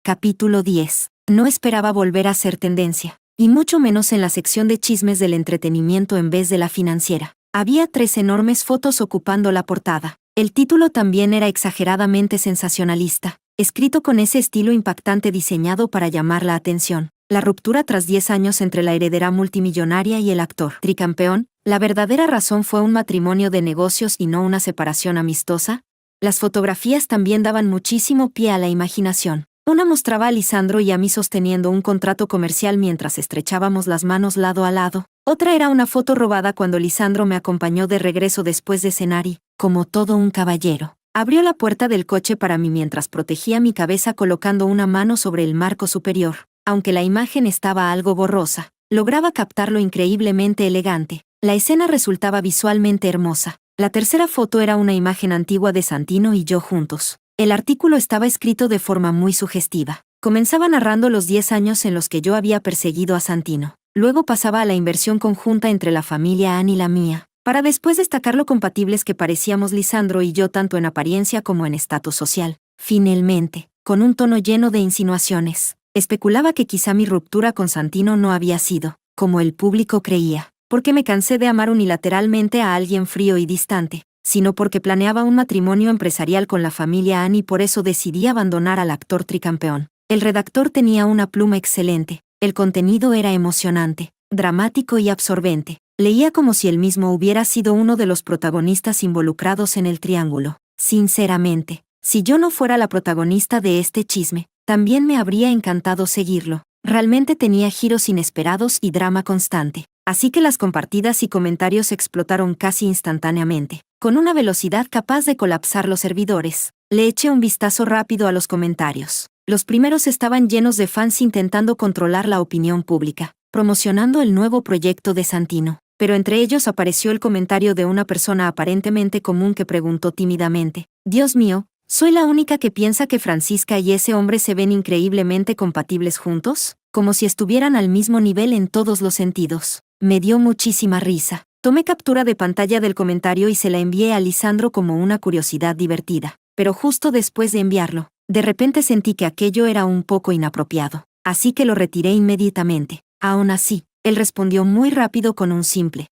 Capítulo 10. No esperaba volver a ser tendencia, y mucho menos en la sección de chismes del entretenimiento en vez de la financiera. Había 3 enormes fotos ocupando la portada. El título también era exageradamente sensacionalista, escrito con ese estilo impactante diseñado para llamar la atención. La ruptura tras 10 años entre la heredera multimillonaria y el actor tricampeón. ¿La verdadera razón fue un matrimonio de negocios y no una separación amistosa? Las fotografías también daban muchísimo pie a la imaginación. Una mostraba a Lisandro y a mí sosteniendo un contrato comercial mientras estrechábamos las manos lado a lado. Otra era una foto robada cuando Lisandro me acompañó de regreso después de cenar y, como todo un caballero, abrió la puerta del coche para mí mientras protegía mi cabeza colocando una mano sobre el marco superior. Aunque la imagen estaba algo borrosa, lograba captar lo increíblemente elegante. La escena resultaba visualmente hermosa. La tercera foto era una imagen antigua de Santino y yo juntos. El artículo estaba escrito de forma muy sugestiva. Comenzaba narrando los 10 años en los que yo había perseguido a Santino. Luego pasaba a la inversión conjunta entre la familia Ann y la mía, para después destacar lo compatibles que parecíamos Lisandro y yo tanto en apariencia como en estatus social. Finalmente, con un tono lleno de insinuaciones, especulaba que quizá mi ruptura con Santino no había sido, como el público creía, porque me cansé de amar unilateralmente a alguien frío y distante, sino porque planeaba un matrimonio empresarial con la familia Ann y por eso decidí abandonar al actor tricampeón. El redactor tenía una pluma excelente, el contenido era emocionante, dramático y absorbente. Leía como si él mismo hubiera sido uno de los protagonistas involucrados en el triángulo. Sinceramente, si yo no fuera la protagonista de este chisme, también me habría encantado seguirlo. Realmente tenía giros inesperados y drama constante. Así que las compartidas y comentarios explotaron casi instantáneamente, con una velocidad capaz de colapsar los servidores. Le eché un vistazo rápido a los comentarios. Los primeros estaban llenos de fans intentando controlar la opinión pública, promocionando el nuevo proyecto de Santino. Pero entre ellos apareció el comentario de una persona aparentemente común que preguntó tímidamente: «Dios mío, ¿soy la única que piensa que Francisca y ese hombre se ven increíblemente compatibles juntos? Como si estuvieran al mismo nivel en todos los sentidos». Me dio muchísima risa. Tomé captura de pantalla del comentario y se la envié a Lisandro como una curiosidad divertida. Pero justo después de enviarlo, de repente sentí que aquello era un poco inapropiado. Así que lo retiré inmediatamente. Aún así, él respondió muy rápido con un simple.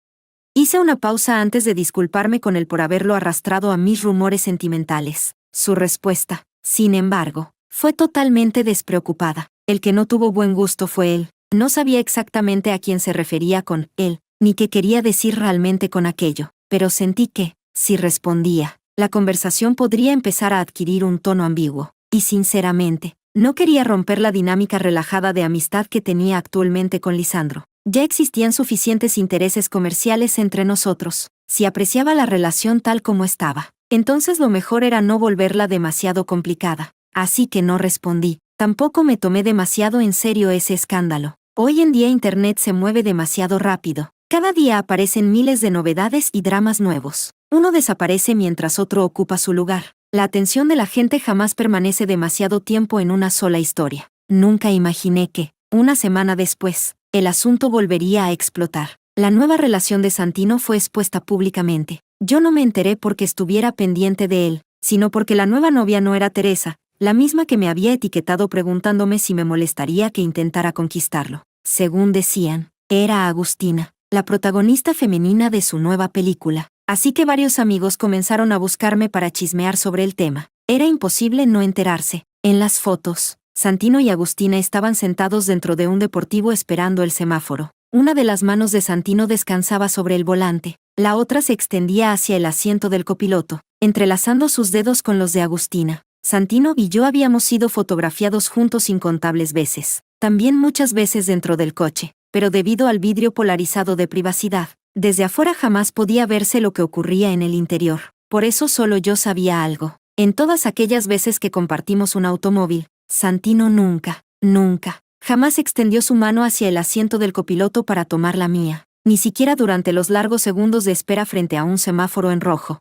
Hice una pausa antes de disculparme con él por haberlo arrastrado a mis rumores sentimentales. Su respuesta, sin embargo, fue totalmente despreocupada. El que no tuvo buen gusto fue él. No sabía exactamente a quién se refería con él, ni qué quería decir realmente con aquello, pero sentí que, si respondía, la conversación podría empezar a adquirir un tono ambiguo. Y sinceramente, no quería romper la dinámica relajada de amistad que tenía actualmente con Lisandro. Ya existían suficientes intereses comerciales entre nosotros. Si apreciaba la relación tal como estaba, entonces lo mejor era no volverla demasiado complicada. Así que no respondí. Tampoco me tomé demasiado en serio ese escándalo. Hoy en día Internet se mueve demasiado rápido. Cada día aparecen miles de novedades y dramas nuevos. Uno desaparece mientras otro ocupa su lugar. La atención de la gente jamás permanece demasiado tiempo en una sola historia. Nunca imaginé que, una semana después, el asunto volvería a explotar. La nueva relación de Santino fue expuesta públicamente. Yo no me enteré porque estuviera pendiente de él, sino porque la nueva novia no era Teresa, la misma que me había etiquetado preguntándome si me molestaría que intentara conquistarlo. Según decían, era Agustina, la protagonista femenina de su nueva película. Así que varios amigos comenzaron a buscarme para chismear sobre el tema. Era imposible no enterarse. En las fotos, Santino y Agustina estaban sentados dentro de un deportivo esperando el semáforo. Una de las manos de Santino descansaba sobre el volante, la otra se extendía hacia el asiento del copiloto, entrelazando sus dedos con los de Agustina. Santino y yo habíamos sido fotografiados juntos incontables veces, también muchas veces dentro del coche, pero debido al vidrio polarizado de privacidad, desde afuera jamás podía verse lo que ocurría en el interior. Por eso solo yo sabía algo. En todas aquellas veces que compartimos un automóvil, Santino nunca, jamás extendió su mano hacia el asiento del copiloto para tomar la mía, ni siquiera durante los largos segundos de espera frente a un semáforo en rojo.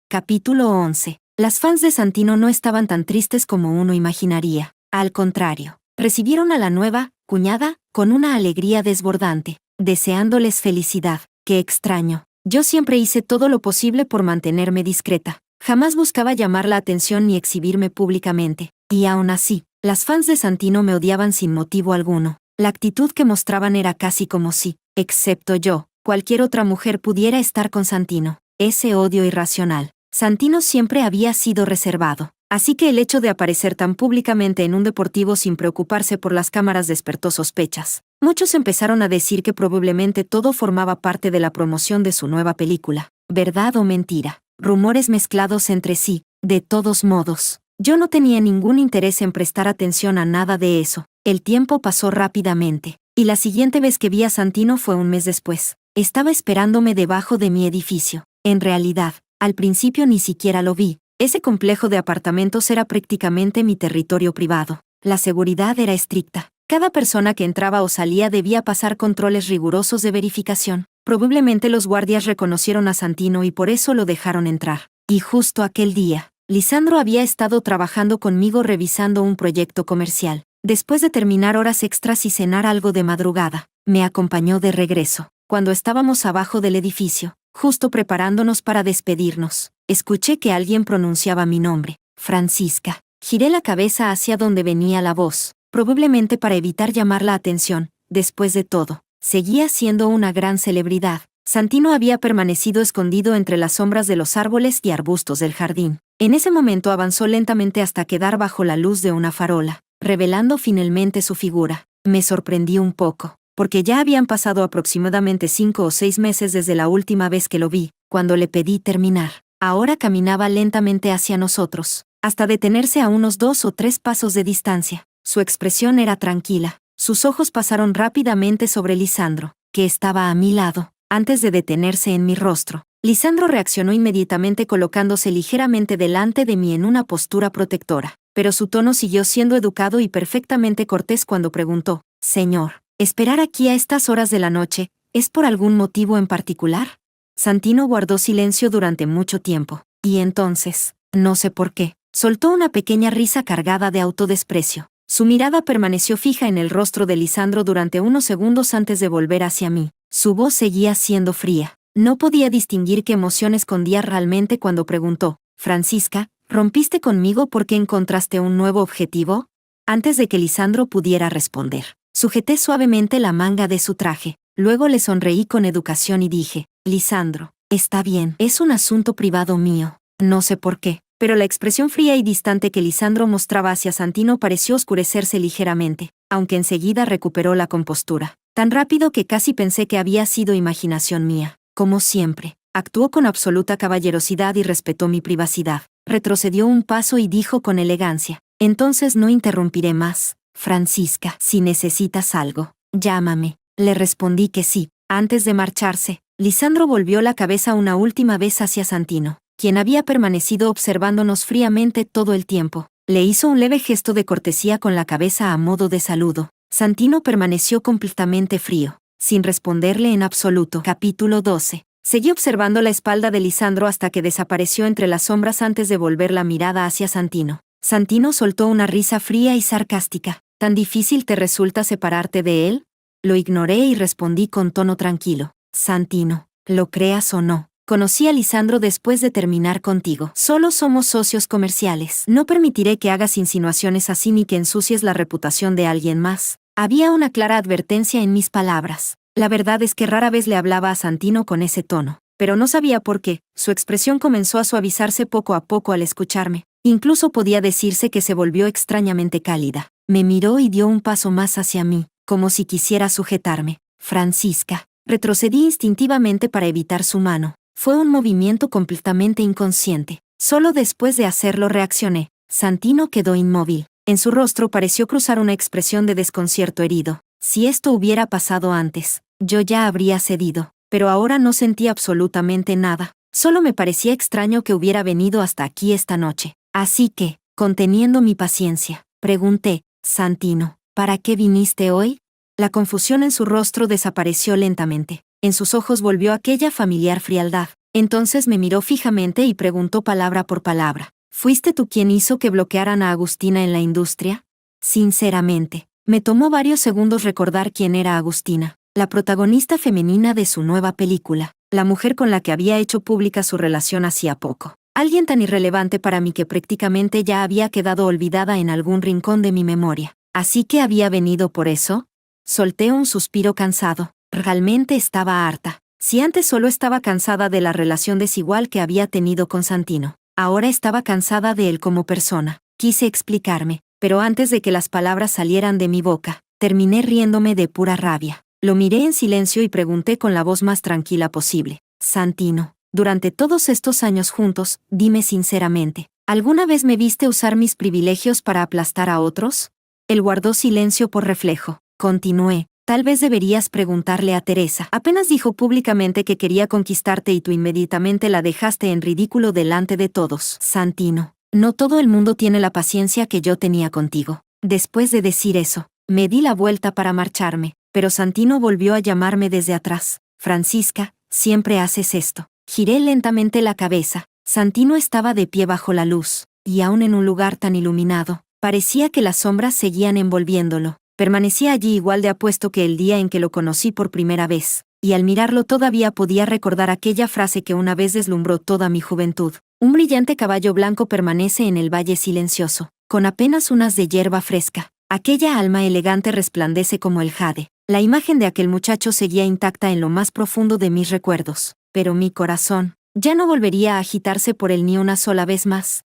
Capítulo 11. Las fans de Santino no estaban tan tristes como uno imaginaría. Al contrario, recibieron a la nueva cuñada con una alegría desbordante, deseándoles felicidad. Qué extraño. Yo siempre hice todo lo posible por mantenerme discreta. Jamás buscaba llamar la atención ni exhibirme públicamente. Y aún así, las fans de Santino me odiaban sin motivo alguno. La actitud que mostraban era casi como si, excepto yo, cualquier otra mujer pudiera estar con Santino. Ese odio irracional. Santino siempre había sido reservado. Así que el hecho de aparecer tan públicamente en un deportivo sin preocuparse por las cámaras despertó sospechas. Muchos empezaron a decir que probablemente todo formaba parte de la promoción de su nueva película. ¿Verdad o mentira? Rumores mezclados entre sí. De todos modos, yo no tenía ningún interés en prestar atención a nada de eso. El tiempo pasó rápidamente, y la siguiente vez que vi a Santino fue un mes después. Estaba esperándome debajo de mi edificio. En realidad, al principio ni siquiera lo vi. Ese complejo de apartamentos era prácticamente mi territorio privado. La seguridad era estricta. Cada persona que entraba o salía debía pasar controles rigurosos de verificación. Probablemente los guardias reconocieron a Santino y por eso lo dejaron entrar. Y justo aquel día, Lisandro había estado trabajando conmigo revisando un proyecto comercial. Después de terminar horas extras y cenar algo de madrugada, me acompañó de regreso. Cuando estábamos abajo del edificio, justo preparándonos para despedirnos, escuché que alguien pronunciaba mi nombre, Francisca. Giré la cabeza hacia donde venía la voz, probablemente para evitar llamar la atención. Después de todo, seguía siendo una gran celebridad. Santino había permanecido escondido entre las sombras de los árboles y arbustos del jardín. En ese momento avanzó lentamente hasta quedar bajo la luz de una farola, revelando finalmente su figura. Me sorprendí un poco, porque ya habían pasado aproximadamente 5 o 6 meses desde la última vez que lo vi, cuando le pedí terminar. Ahora caminaba lentamente hacia nosotros, hasta detenerse a unos 2 o 3 pasos de distancia. Su expresión era tranquila. Sus ojos pasaron rápidamente sobre Lisandro, que estaba a mi lado, antes de detenerse en mi rostro. Lisandro reaccionó inmediatamente colocándose ligeramente delante de mí en una postura protectora, pero su tono siguió siendo educado y perfectamente cortés cuando preguntó: «Señor, ¿esperar aquí a estas horas de la noche es por algún motivo en particular?» Santino guardó silencio durante mucho tiempo, y entonces, no sé por qué, soltó una pequeña risa cargada de autodesprecio. Su mirada permaneció fija en el rostro de Lisandro durante unos segundos antes de volver hacia mí. Su voz seguía siendo fría. No podía distinguir qué emoción escondía realmente cuando preguntó: «Francisca, ¿rompiste conmigo porque encontraste un nuevo objetivo?» Antes de que Lisandro pudiera responder, sujeté suavemente la manga de su traje. Luego le sonreí con educación y dije: «Lisandro, está bien, es un asunto privado mío». No sé por qué, pero la expresión fría y distante que Lisandro mostraba hacia Santino pareció oscurecerse ligeramente, aunque enseguida recuperó la compostura. Tan rápido que casi pensé que había sido imaginación mía. Como siempre, actuó con absoluta caballerosidad y respetó mi privacidad. Retrocedió un paso y dijo con elegancia: «Entonces no interrumpiré más. Francisca, si necesitas algo, llámame». Le respondí que sí. Antes de marcharse, Lisandro volvió la cabeza una última vez hacia Santino, quien había permanecido observándonos fríamente todo el tiempo. Le hizo un leve gesto de cortesía con la cabeza a modo de saludo. Santino permaneció completamente frío, sin responderle en absoluto. Capítulo 12. Seguí observando la espalda de Lisandro hasta que desapareció entre las sombras antes de volver la mirada hacia Santino. Santino soltó una risa fría y sarcástica. ¿Tan difícil te resulta separarte de él? Lo ignoré y respondí con tono tranquilo: «Santino, lo creas o no, conocí a Lisandro después de terminar contigo. Solo somos socios comerciales. No permitiré que hagas insinuaciones así ni que ensucies la reputación de alguien más». Había una clara advertencia en mis palabras. La verdad es que rara vez le hablaba a Santino con ese tono, pero no sabía por qué. Su expresión comenzó a suavizarse poco a poco al escucharme. Incluso podía decirse que se volvió extrañamente cálida. Me miró y dio un paso más hacia mí, como si quisiera sujetarme. «Francisca». Retrocedí instintivamente para evitar su mano. Fue un movimiento completamente inconsciente. Solo después de hacerlo reaccioné. Santino quedó inmóvil. En su rostro pareció cruzar una expresión de desconcierto herido. Si esto hubiera pasado antes, yo ya habría cedido, pero ahora no sentí absolutamente nada. Solo me parecía extraño que hubiera venido hasta aquí esta noche. Así que, conteniendo mi paciencia, pregunté: «Santino, ¿para qué viniste hoy?» La confusión en su rostro desapareció lentamente. En sus ojos volvió aquella familiar frialdad. Entonces me miró fijamente y preguntó palabra por palabra: «¿Fuiste tú quien hizo que bloquearan a Agustina en la industria?» Sinceramente, me tomó varios segundos recordar quién era Agustina, la protagonista femenina de su nueva película, la mujer con la que había hecho pública su relación hacía poco. Alguien tan irrelevante para mí que prácticamente ya había quedado olvidada en algún rincón de mi memoria. ¿Así que había venido por eso? Solté un suspiro cansado. Realmente estaba harta. Si antes solo estaba cansada de la relación desigual que había tenido con Santino, ahora estaba cansada de él como persona. Quise explicarme, pero antes de que las palabras salieran de mi boca, terminé riéndome de pura rabia. Lo miré en silencio y pregunté con la voz más tranquila posible: «Santino, durante todos estos años juntos, dime sinceramente, ¿alguna vez me viste usar mis privilegios para aplastar a otros?» Él guardó silencio por reflejo. Continué: «Tal vez deberías preguntarle a Teresa. Apenas dijo públicamente que quería conquistarte y tú inmediatamente la dejaste en ridículo delante de todos». «Santino, no todo el mundo tiene la paciencia que yo tenía contigo». Después de decir eso, me di la vuelta para marcharme, pero Santino volvió a llamarme desde atrás: «Francisca, siempre haces esto». Giré lentamente la cabeza. Santino estaba de pie bajo la luz, y aún en un lugar tan iluminado, parecía que las sombras seguían envolviéndolo. Permanecía allí igual de apuesto que el día en que lo conocí por primera vez, y al mirarlo todavía podía recordar aquella frase que una vez deslumbró toda mi juventud. Un brillante caballo blanco permanece en el valle silencioso, con apenas unas de hierba fresca. Aquella alma elegante resplandece como el jade. La imagen de aquel muchacho seguía intacta en lo más profundo de mis recuerdos, pero mi corazón ya no volvería a agitarse por él ni una sola vez más.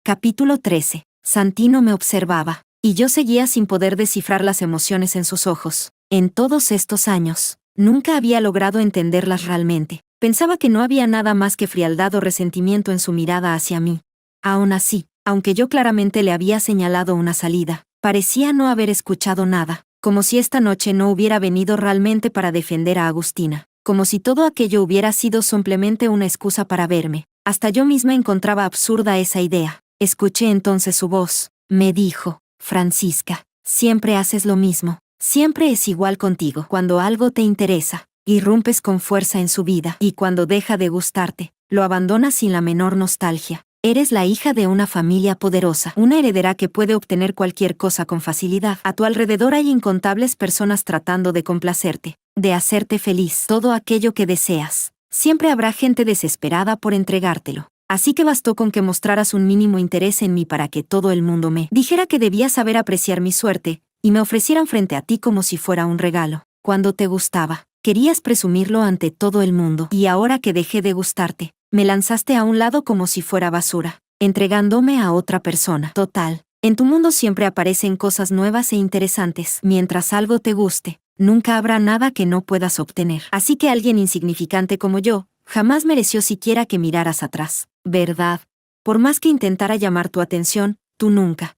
Capítulo 13. Santino me observaba, y yo seguía sin poder descifrar las emociones en sus ojos. En todos estos años, nunca había logrado entenderlas realmente. Pensaba que no había nada más que frialdad o resentimiento en su mirada hacia mí. Aún así, aunque yo claramente le había señalado una salida, parecía no haber escuchado nada, como si esta noche no hubiera venido realmente para defender a Agustina, como si todo aquello hubiera sido simplemente una excusa para verme. Hasta yo misma encontraba absurda esa idea. Escuché entonces su voz. Me dijo: Francisca, siempre haces lo mismo, siempre es igual contigo. Cuando algo te interesa, irrumpes con fuerza en su vida, y cuando deja de gustarte, lo abandonas sin la menor nostalgia. Eres la hija de una familia poderosa, una heredera que puede obtener cualquier cosa con facilidad. A tu alrededor hay incontables personas tratando de complacerte, de hacerte feliz. Todo aquello que deseas. Siempre habrá gente desesperada por entregártelo. Así que bastó con que mostraras un mínimo interés en mí para que todo el mundo me dijera que debía saber apreciar mi suerte, y me ofrecieran frente a ti como si fuera un regalo. Cuando te gustaba, querías presumirlo ante todo el mundo, y ahora que dejé de gustarte, me lanzaste a un lado como si fuera basura, entregándome a otra persona. Total, en tu mundo siempre aparecen cosas nuevas e interesantes. Mientras algo te guste, nunca habrá nada que no puedas obtener. Así que alguien insignificante como yo, jamás mereció siquiera que miraras atrás, ¿verdad? Por más que intentara llamar tu atención, tú nunca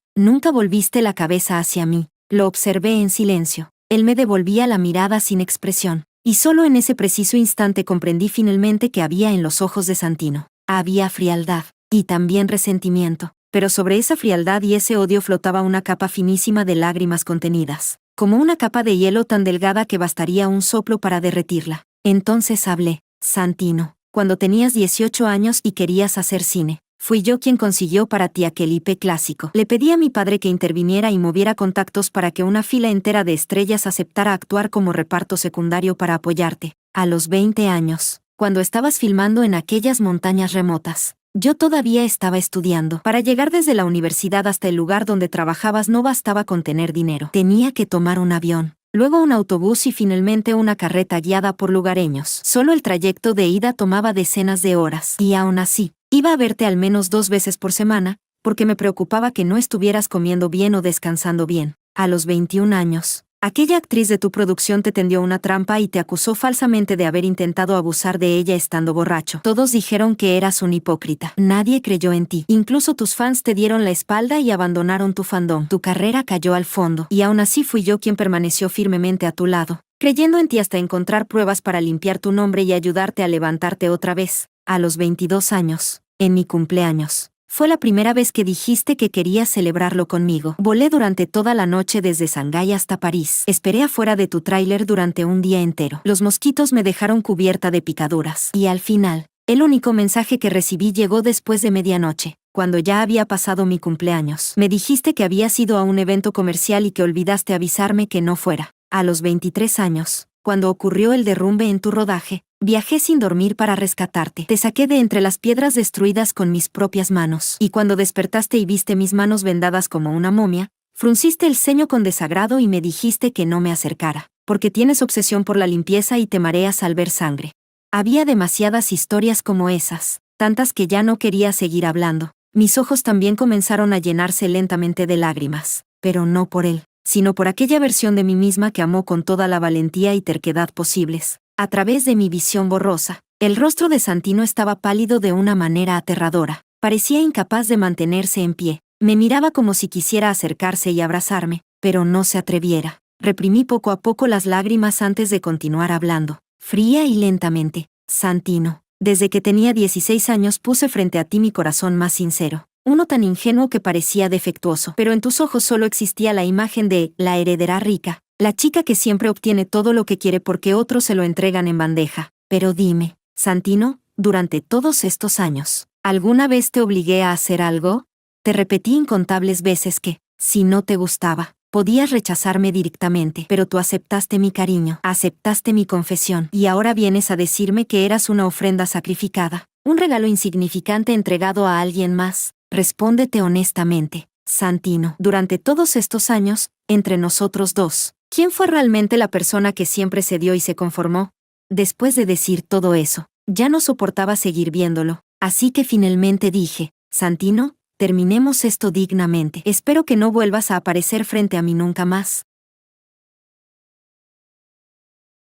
volviste la cabeza hacia mí. Lo observé en silencio. Él me devolvía la mirada sin expresión, y solo en ese preciso instante comprendí finalmente que había en los ojos de Santino. Había frialdad, y también resentimiento, pero sobre esa frialdad y ese odio flotaba una capa finísima de lágrimas contenidas, como una capa de hielo tan delgada que bastaría un soplo para derretirla. Entonces hablé: Santino, cuando tenías 18 años y querías hacer cine, fui yo quien consiguió para ti aquel IP clásico. Le pedí a mi padre que interviniera y moviera contactos para que una fila entera de estrellas aceptara actuar como reparto secundario para apoyarte. A los 20 años, cuando estabas filmando en aquellas montañas remotas, yo todavía estaba estudiando. Para llegar desde la universidad hasta el lugar donde trabajabas no bastaba con tener dinero. Tenía que tomar un avión, luego un autobús y finalmente una carreta guiada por lugareños. Solo el trayecto de ida tomaba decenas de horas. Y aún así, iba a verte al menos 2 veces por semana, porque me preocupaba que no estuvieras comiendo bien o descansando bien. A los 21 años, aquella actriz de tu producción te tendió una trampa y te acusó falsamente de haber intentado abusar de ella estando borracho. Todos dijeron que eras un hipócrita. Nadie creyó en ti. Incluso tus fans te dieron la espalda y abandonaron tu fandom. Tu carrera cayó al fondo, y aún así fui yo quien permaneció firmemente a tu lado, creyendo en ti hasta encontrar pruebas para limpiar tu nombre y ayudarte a levantarte otra vez. A los 22 años, en mi cumpleaños, fue la primera vez que dijiste que querías celebrarlo conmigo. Volé durante toda la noche desde Shanghái hasta París. Esperé afuera de tu tráiler durante un día entero. Los mosquitos me dejaron cubierta de picaduras. Y al final, el único mensaje que recibí llegó después de medianoche, cuando ya había pasado mi cumpleaños. Me dijiste que habías ido a un evento comercial y que olvidaste avisarme que no fuera. A los 23 años, cuando ocurrió el derrumbe en tu rodaje, viajé sin dormir para rescatarte. Te saqué de entre las piedras destruidas con mis propias manos. Y cuando despertaste y viste mis manos vendadas como una momia, frunciste el ceño con desagrado y me dijiste que no me acercara, porque tienes obsesión por la limpieza y te mareas al ver sangre. Había demasiadas historias como esas, tantas que ya no quería seguir hablando. Mis ojos también comenzaron a llenarse lentamente de lágrimas, pero no por él, sino por aquella versión de mí misma que amó con toda la valentía y terquedad posibles. A través de mi visión borrosa, el rostro de Santino estaba pálido de una manera aterradora. Parecía incapaz de mantenerse en pie. Me miraba como si quisiera acercarse y abrazarme, pero no se atreviera. Reprimí poco a poco las lágrimas antes de continuar hablando, fría y lentamente. Santino, desde que tenía 16 años puse frente a ti mi corazón más sincero. Uno tan ingenuo que parecía defectuoso, pero en tus ojos solo existía la imagen de la heredera rica, la chica que siempre obtiene todo lo que quiere porque otros se lo entregan en bandeja. Pero dime, Santino, durante todos estos años, ¿alguna vez te obligué a hacer algo? Te repetí incontables veces que, si no te gustaba, podías rechazarme directamente, pero tú aceptaste mi cariño, aceptaste mi confesión, y ahora vienes a decirme que eras una ofrenda sacrificada, un regalo insignificante entregado a alguien más. Respóndete honestamente, Santino. Durante todos estos años, entre nosotros dos, ¿quién fue realmente la persona que siempre cedió y se conformó? Después de decir todo eso, ya no soportaba seguir viéndolo, así que finalmente dije, Santino, terminemos esto dignamente. Espero que no vuelvas a aparecer frente a mí nunca más.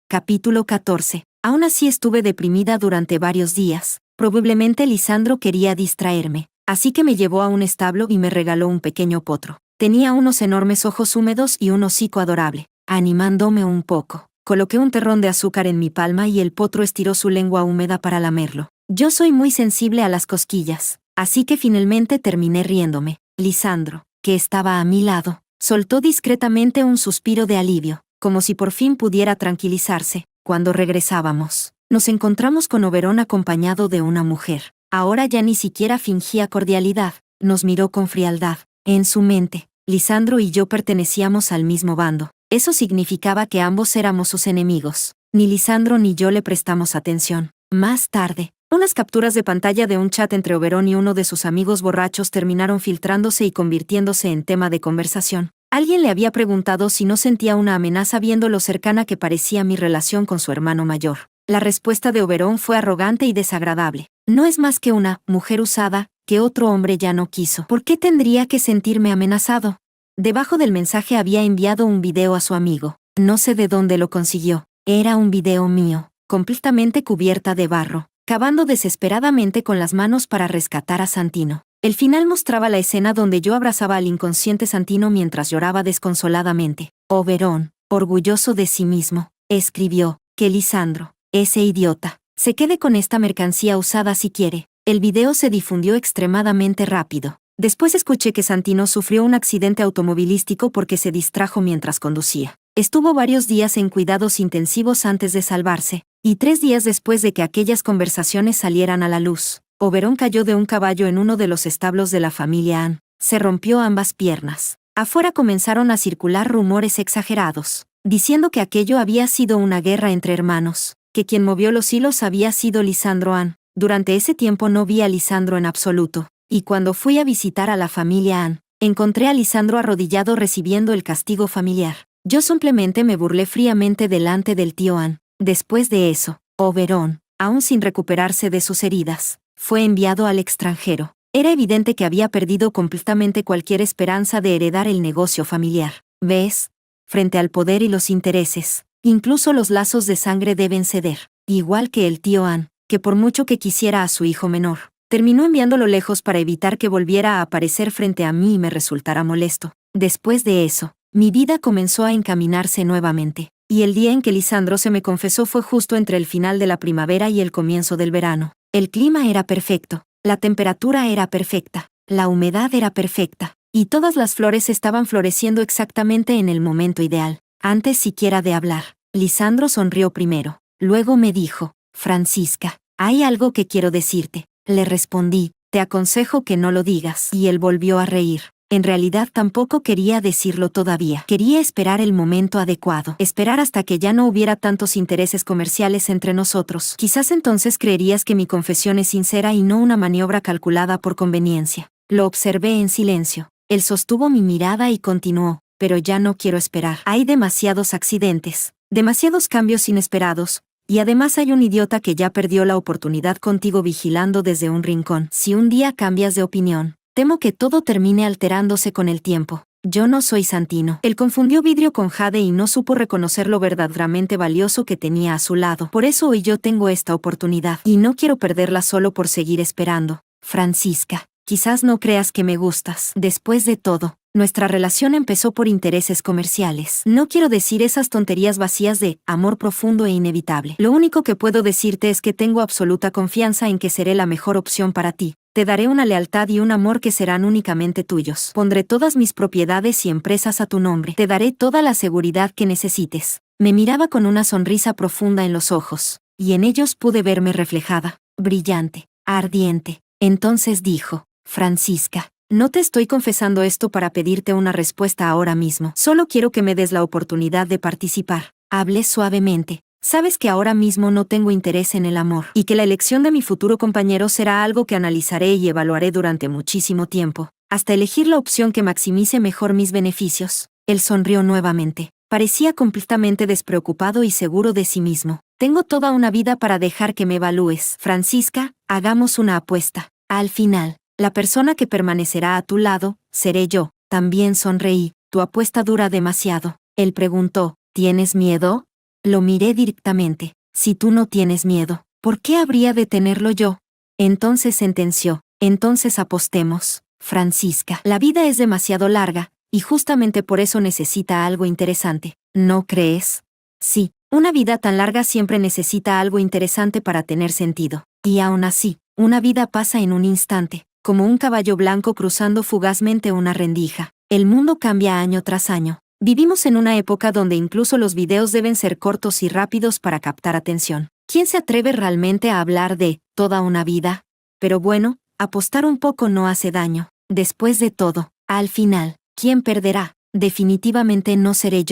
Capítulo 14. Aún así estuve deprimida durante varios días. Probablemente Lisandro quería distraerme, así que me llevó a un establo y me regaló un pequeño potro. Tenía unos enormes ojos húmedos y un hocico adorable. Animándome un poco, coloqué un terrón de azúcar en mi palma y el potro estiró su lengua húmeda para lamerlo. Yo soy muy sensible a las cosquillas, así que finalmente terminé riéndome. Lisandro, que estaba a mi lado, soltó discretamente un suspiro de alivio, como si por fin pudiera tranquilizarse. Cuando regresábamos, nos encontramos con Oberón acompañado de una mujer. Ahora ya ni siquiera fingía cordialidad, nos miró con frialdad. En su mente, Lisandro y yo pertenecíamos al mismo bando. Eso significaba que ambos éramos sus enemigos. Ni Lisandro ni yo le prestamos atención. Más tarde, unas capturas de pantalla de un chat entre Oberón y uno de sus amigos borrachos terminaron filtrándose y convirtiéndose en tema de conversación. Alguien le había preguntado si no sentía una amenaza viendo lo cercana que parecía mi relación con su hermano mayor. La respuesta de Oberón fue arrogante y desagradable. No es más que una mujer usada, que otro hombre ya no quiso. ¿Por qué tendría que sentirme amenazado? Debajo del mensaje había enviado un video a su amigo. No sé de dónde lo consiguió. Era un video mío, completamente cubierta de barro, cavando desesperadamente con las manos para rescatar a Santino. El final mostraba la escena donde yo abrazaba al inconsciente Santino mientras lloraba desconsoladamente. Oberón, orgulloso de sí mismo, escribió, que Lisandro, ese idiota, se quede con esta mercancía usada si quiere. El video se difundió extremadamente rápido. Después escuché que Santino sufrió un accidente automovilístico porque se distrajo mientras conducía. Estuvo varios días en cuidados intensivos antes de salvarse, y 3 días después de que aquellas conversaciones salieran a la luz, Oberón cayó de un caballo en uno de los establos de la familia Ann. Se rompió ambas piernas. Afuera comenzaron a circular rumores exagerados, diciendo que aquello había sido una guerra entre hermanos, que quien movió los hilos había sido Lisandro Ann. Durante ese tiempo no vi a Lisandro en absoluto, y cuando fui a visitar a la familia Ann, encontré a Lisandro arrodillado recibiendo el castigo familiar. Yo simplemente me burlé fríamente delante del tío Ann. Después de eso, Oberón, aún sin recuperarse de sus heridas, fue enviado al extranjero. Era evidente que había perdido completamente cualquier esperanza de heredar el negocio familiar. ¿Ves? Frente al poder y los intereses, incluso los lazos de sangre deben ceder. Igual que el tío Ann, que por mucho que quisiera a su hijo menor, terminó enviándolo lejos para evitar que volviera a aparecer frente a mí y me resultara molesto. Después de eso, mi vida comenzó a encaminarse nuevamente, y el día en que Lisandro se me confesó fue justo entre el final de la primavera y el comienzo del verano. El clima era perfecto, la temperatura era perfecta, la humedad era perfecta, y todas las flores estaban floreciendo exactamente en el momento ideal. Antes siquiera de hablar, Lisandro sonrió primero. Luego me dijo, Francisca, hay algo que quiero decirte. Le respondí, te aconsejo que no lo digas. Y él volvió a reír. En realidad tampoco quería decirlo todavía. Quería esperar el momento adecuado. Esperar hasta que ya no hubiera tantos intereses comerciales entre nosotros. Quizás entonces creerías que mi confesión es sincera y no una maniobra calculada por conveniencia. Lo observé en silencio. Él sostuvo mi mirada y continuó, pero ya no quiero esperar. Hay demasiados accidentes, demasiados cambios inesperados. Y además hay un idiota que ya perdió la oportunidad contigo vigilando desde un rincón. Si un día cambias de opinión, temo que todo termine alterándose con el tiempo. Yo no soy Santino. Él confundió vidrio con jade y no supo reconocer lo verdaderamente valioso que tenía a su lado. Por eso hoy yo tengo esta oportunidad. Y no quiero perderla solo por seguir esperando. Francisca, quizás no creas que me gustas. Después de todo, nuestra relación empezó por intereses comerciales. No quiero decir esas tonterías vacías de amor profundo e inevitable. Lo único que puedo decirte es que tengo absoluta confianza en que seré la mejor opción para ti. Te daré una lealtad y un amor que serán únicamente tuyos. Pondré todas mis propiedades y empresas a tu nombre. Te daré toda la seguridad que necesites. Me miraba con una sonrisa profunda en los ojos, y en ellos pude verme reflejada, brillante, ardiente. Entonces dijo, Francisca, no te estoy confesando esto para pedirte una respuesta ahora mismo. Solo quiero que me des la oportunidad de participar. Hablé suavemente. Sabes que ahora mismo no tengo interés en el amor, y que la elección de mi futuro compañero será algo que analizaré y evaluaré durante muchísimo tiempo, hasta elegir la opción que maximice mejor mis beneficios. Él sonrió nuevamente. Parecía completamente despreocupado y seguro de sí mismo. Tengo toda una vida para dejar que me evalúes. Francisca, hagamos una apuesta. Al final, la persona que permanecerá a tu lado, seré yo. También sonreí. Tu apuesta dura demasiado. Él preguntó, ¿tienes miedo? Lo miré directamente. Si tú no tienes miedo, ¿por qué habría de tenerlo yo? Entonces sentenció, entonces apostemos. Francisca, la vida es demasiado larga, y justamente por eso necesita algo interesante. ¿No crees? Sí, una vida tan larga siempre necesita algo interesante para tener sentido. Y aún así, una vida pasa en un instante, como un caballo blanco cruzando fugazmente una rendija. El mundo cambia año tras año. Vivimos en una época donde incluso los videos deben ser cortos y rápidos para captar atención. ¿Quién se atreve realmente a hablar de toda una vida? Pero bueno, apostar un poco no hace daño. Después de todo, al final, ¿quién perderá? Definitivamente no seré yo.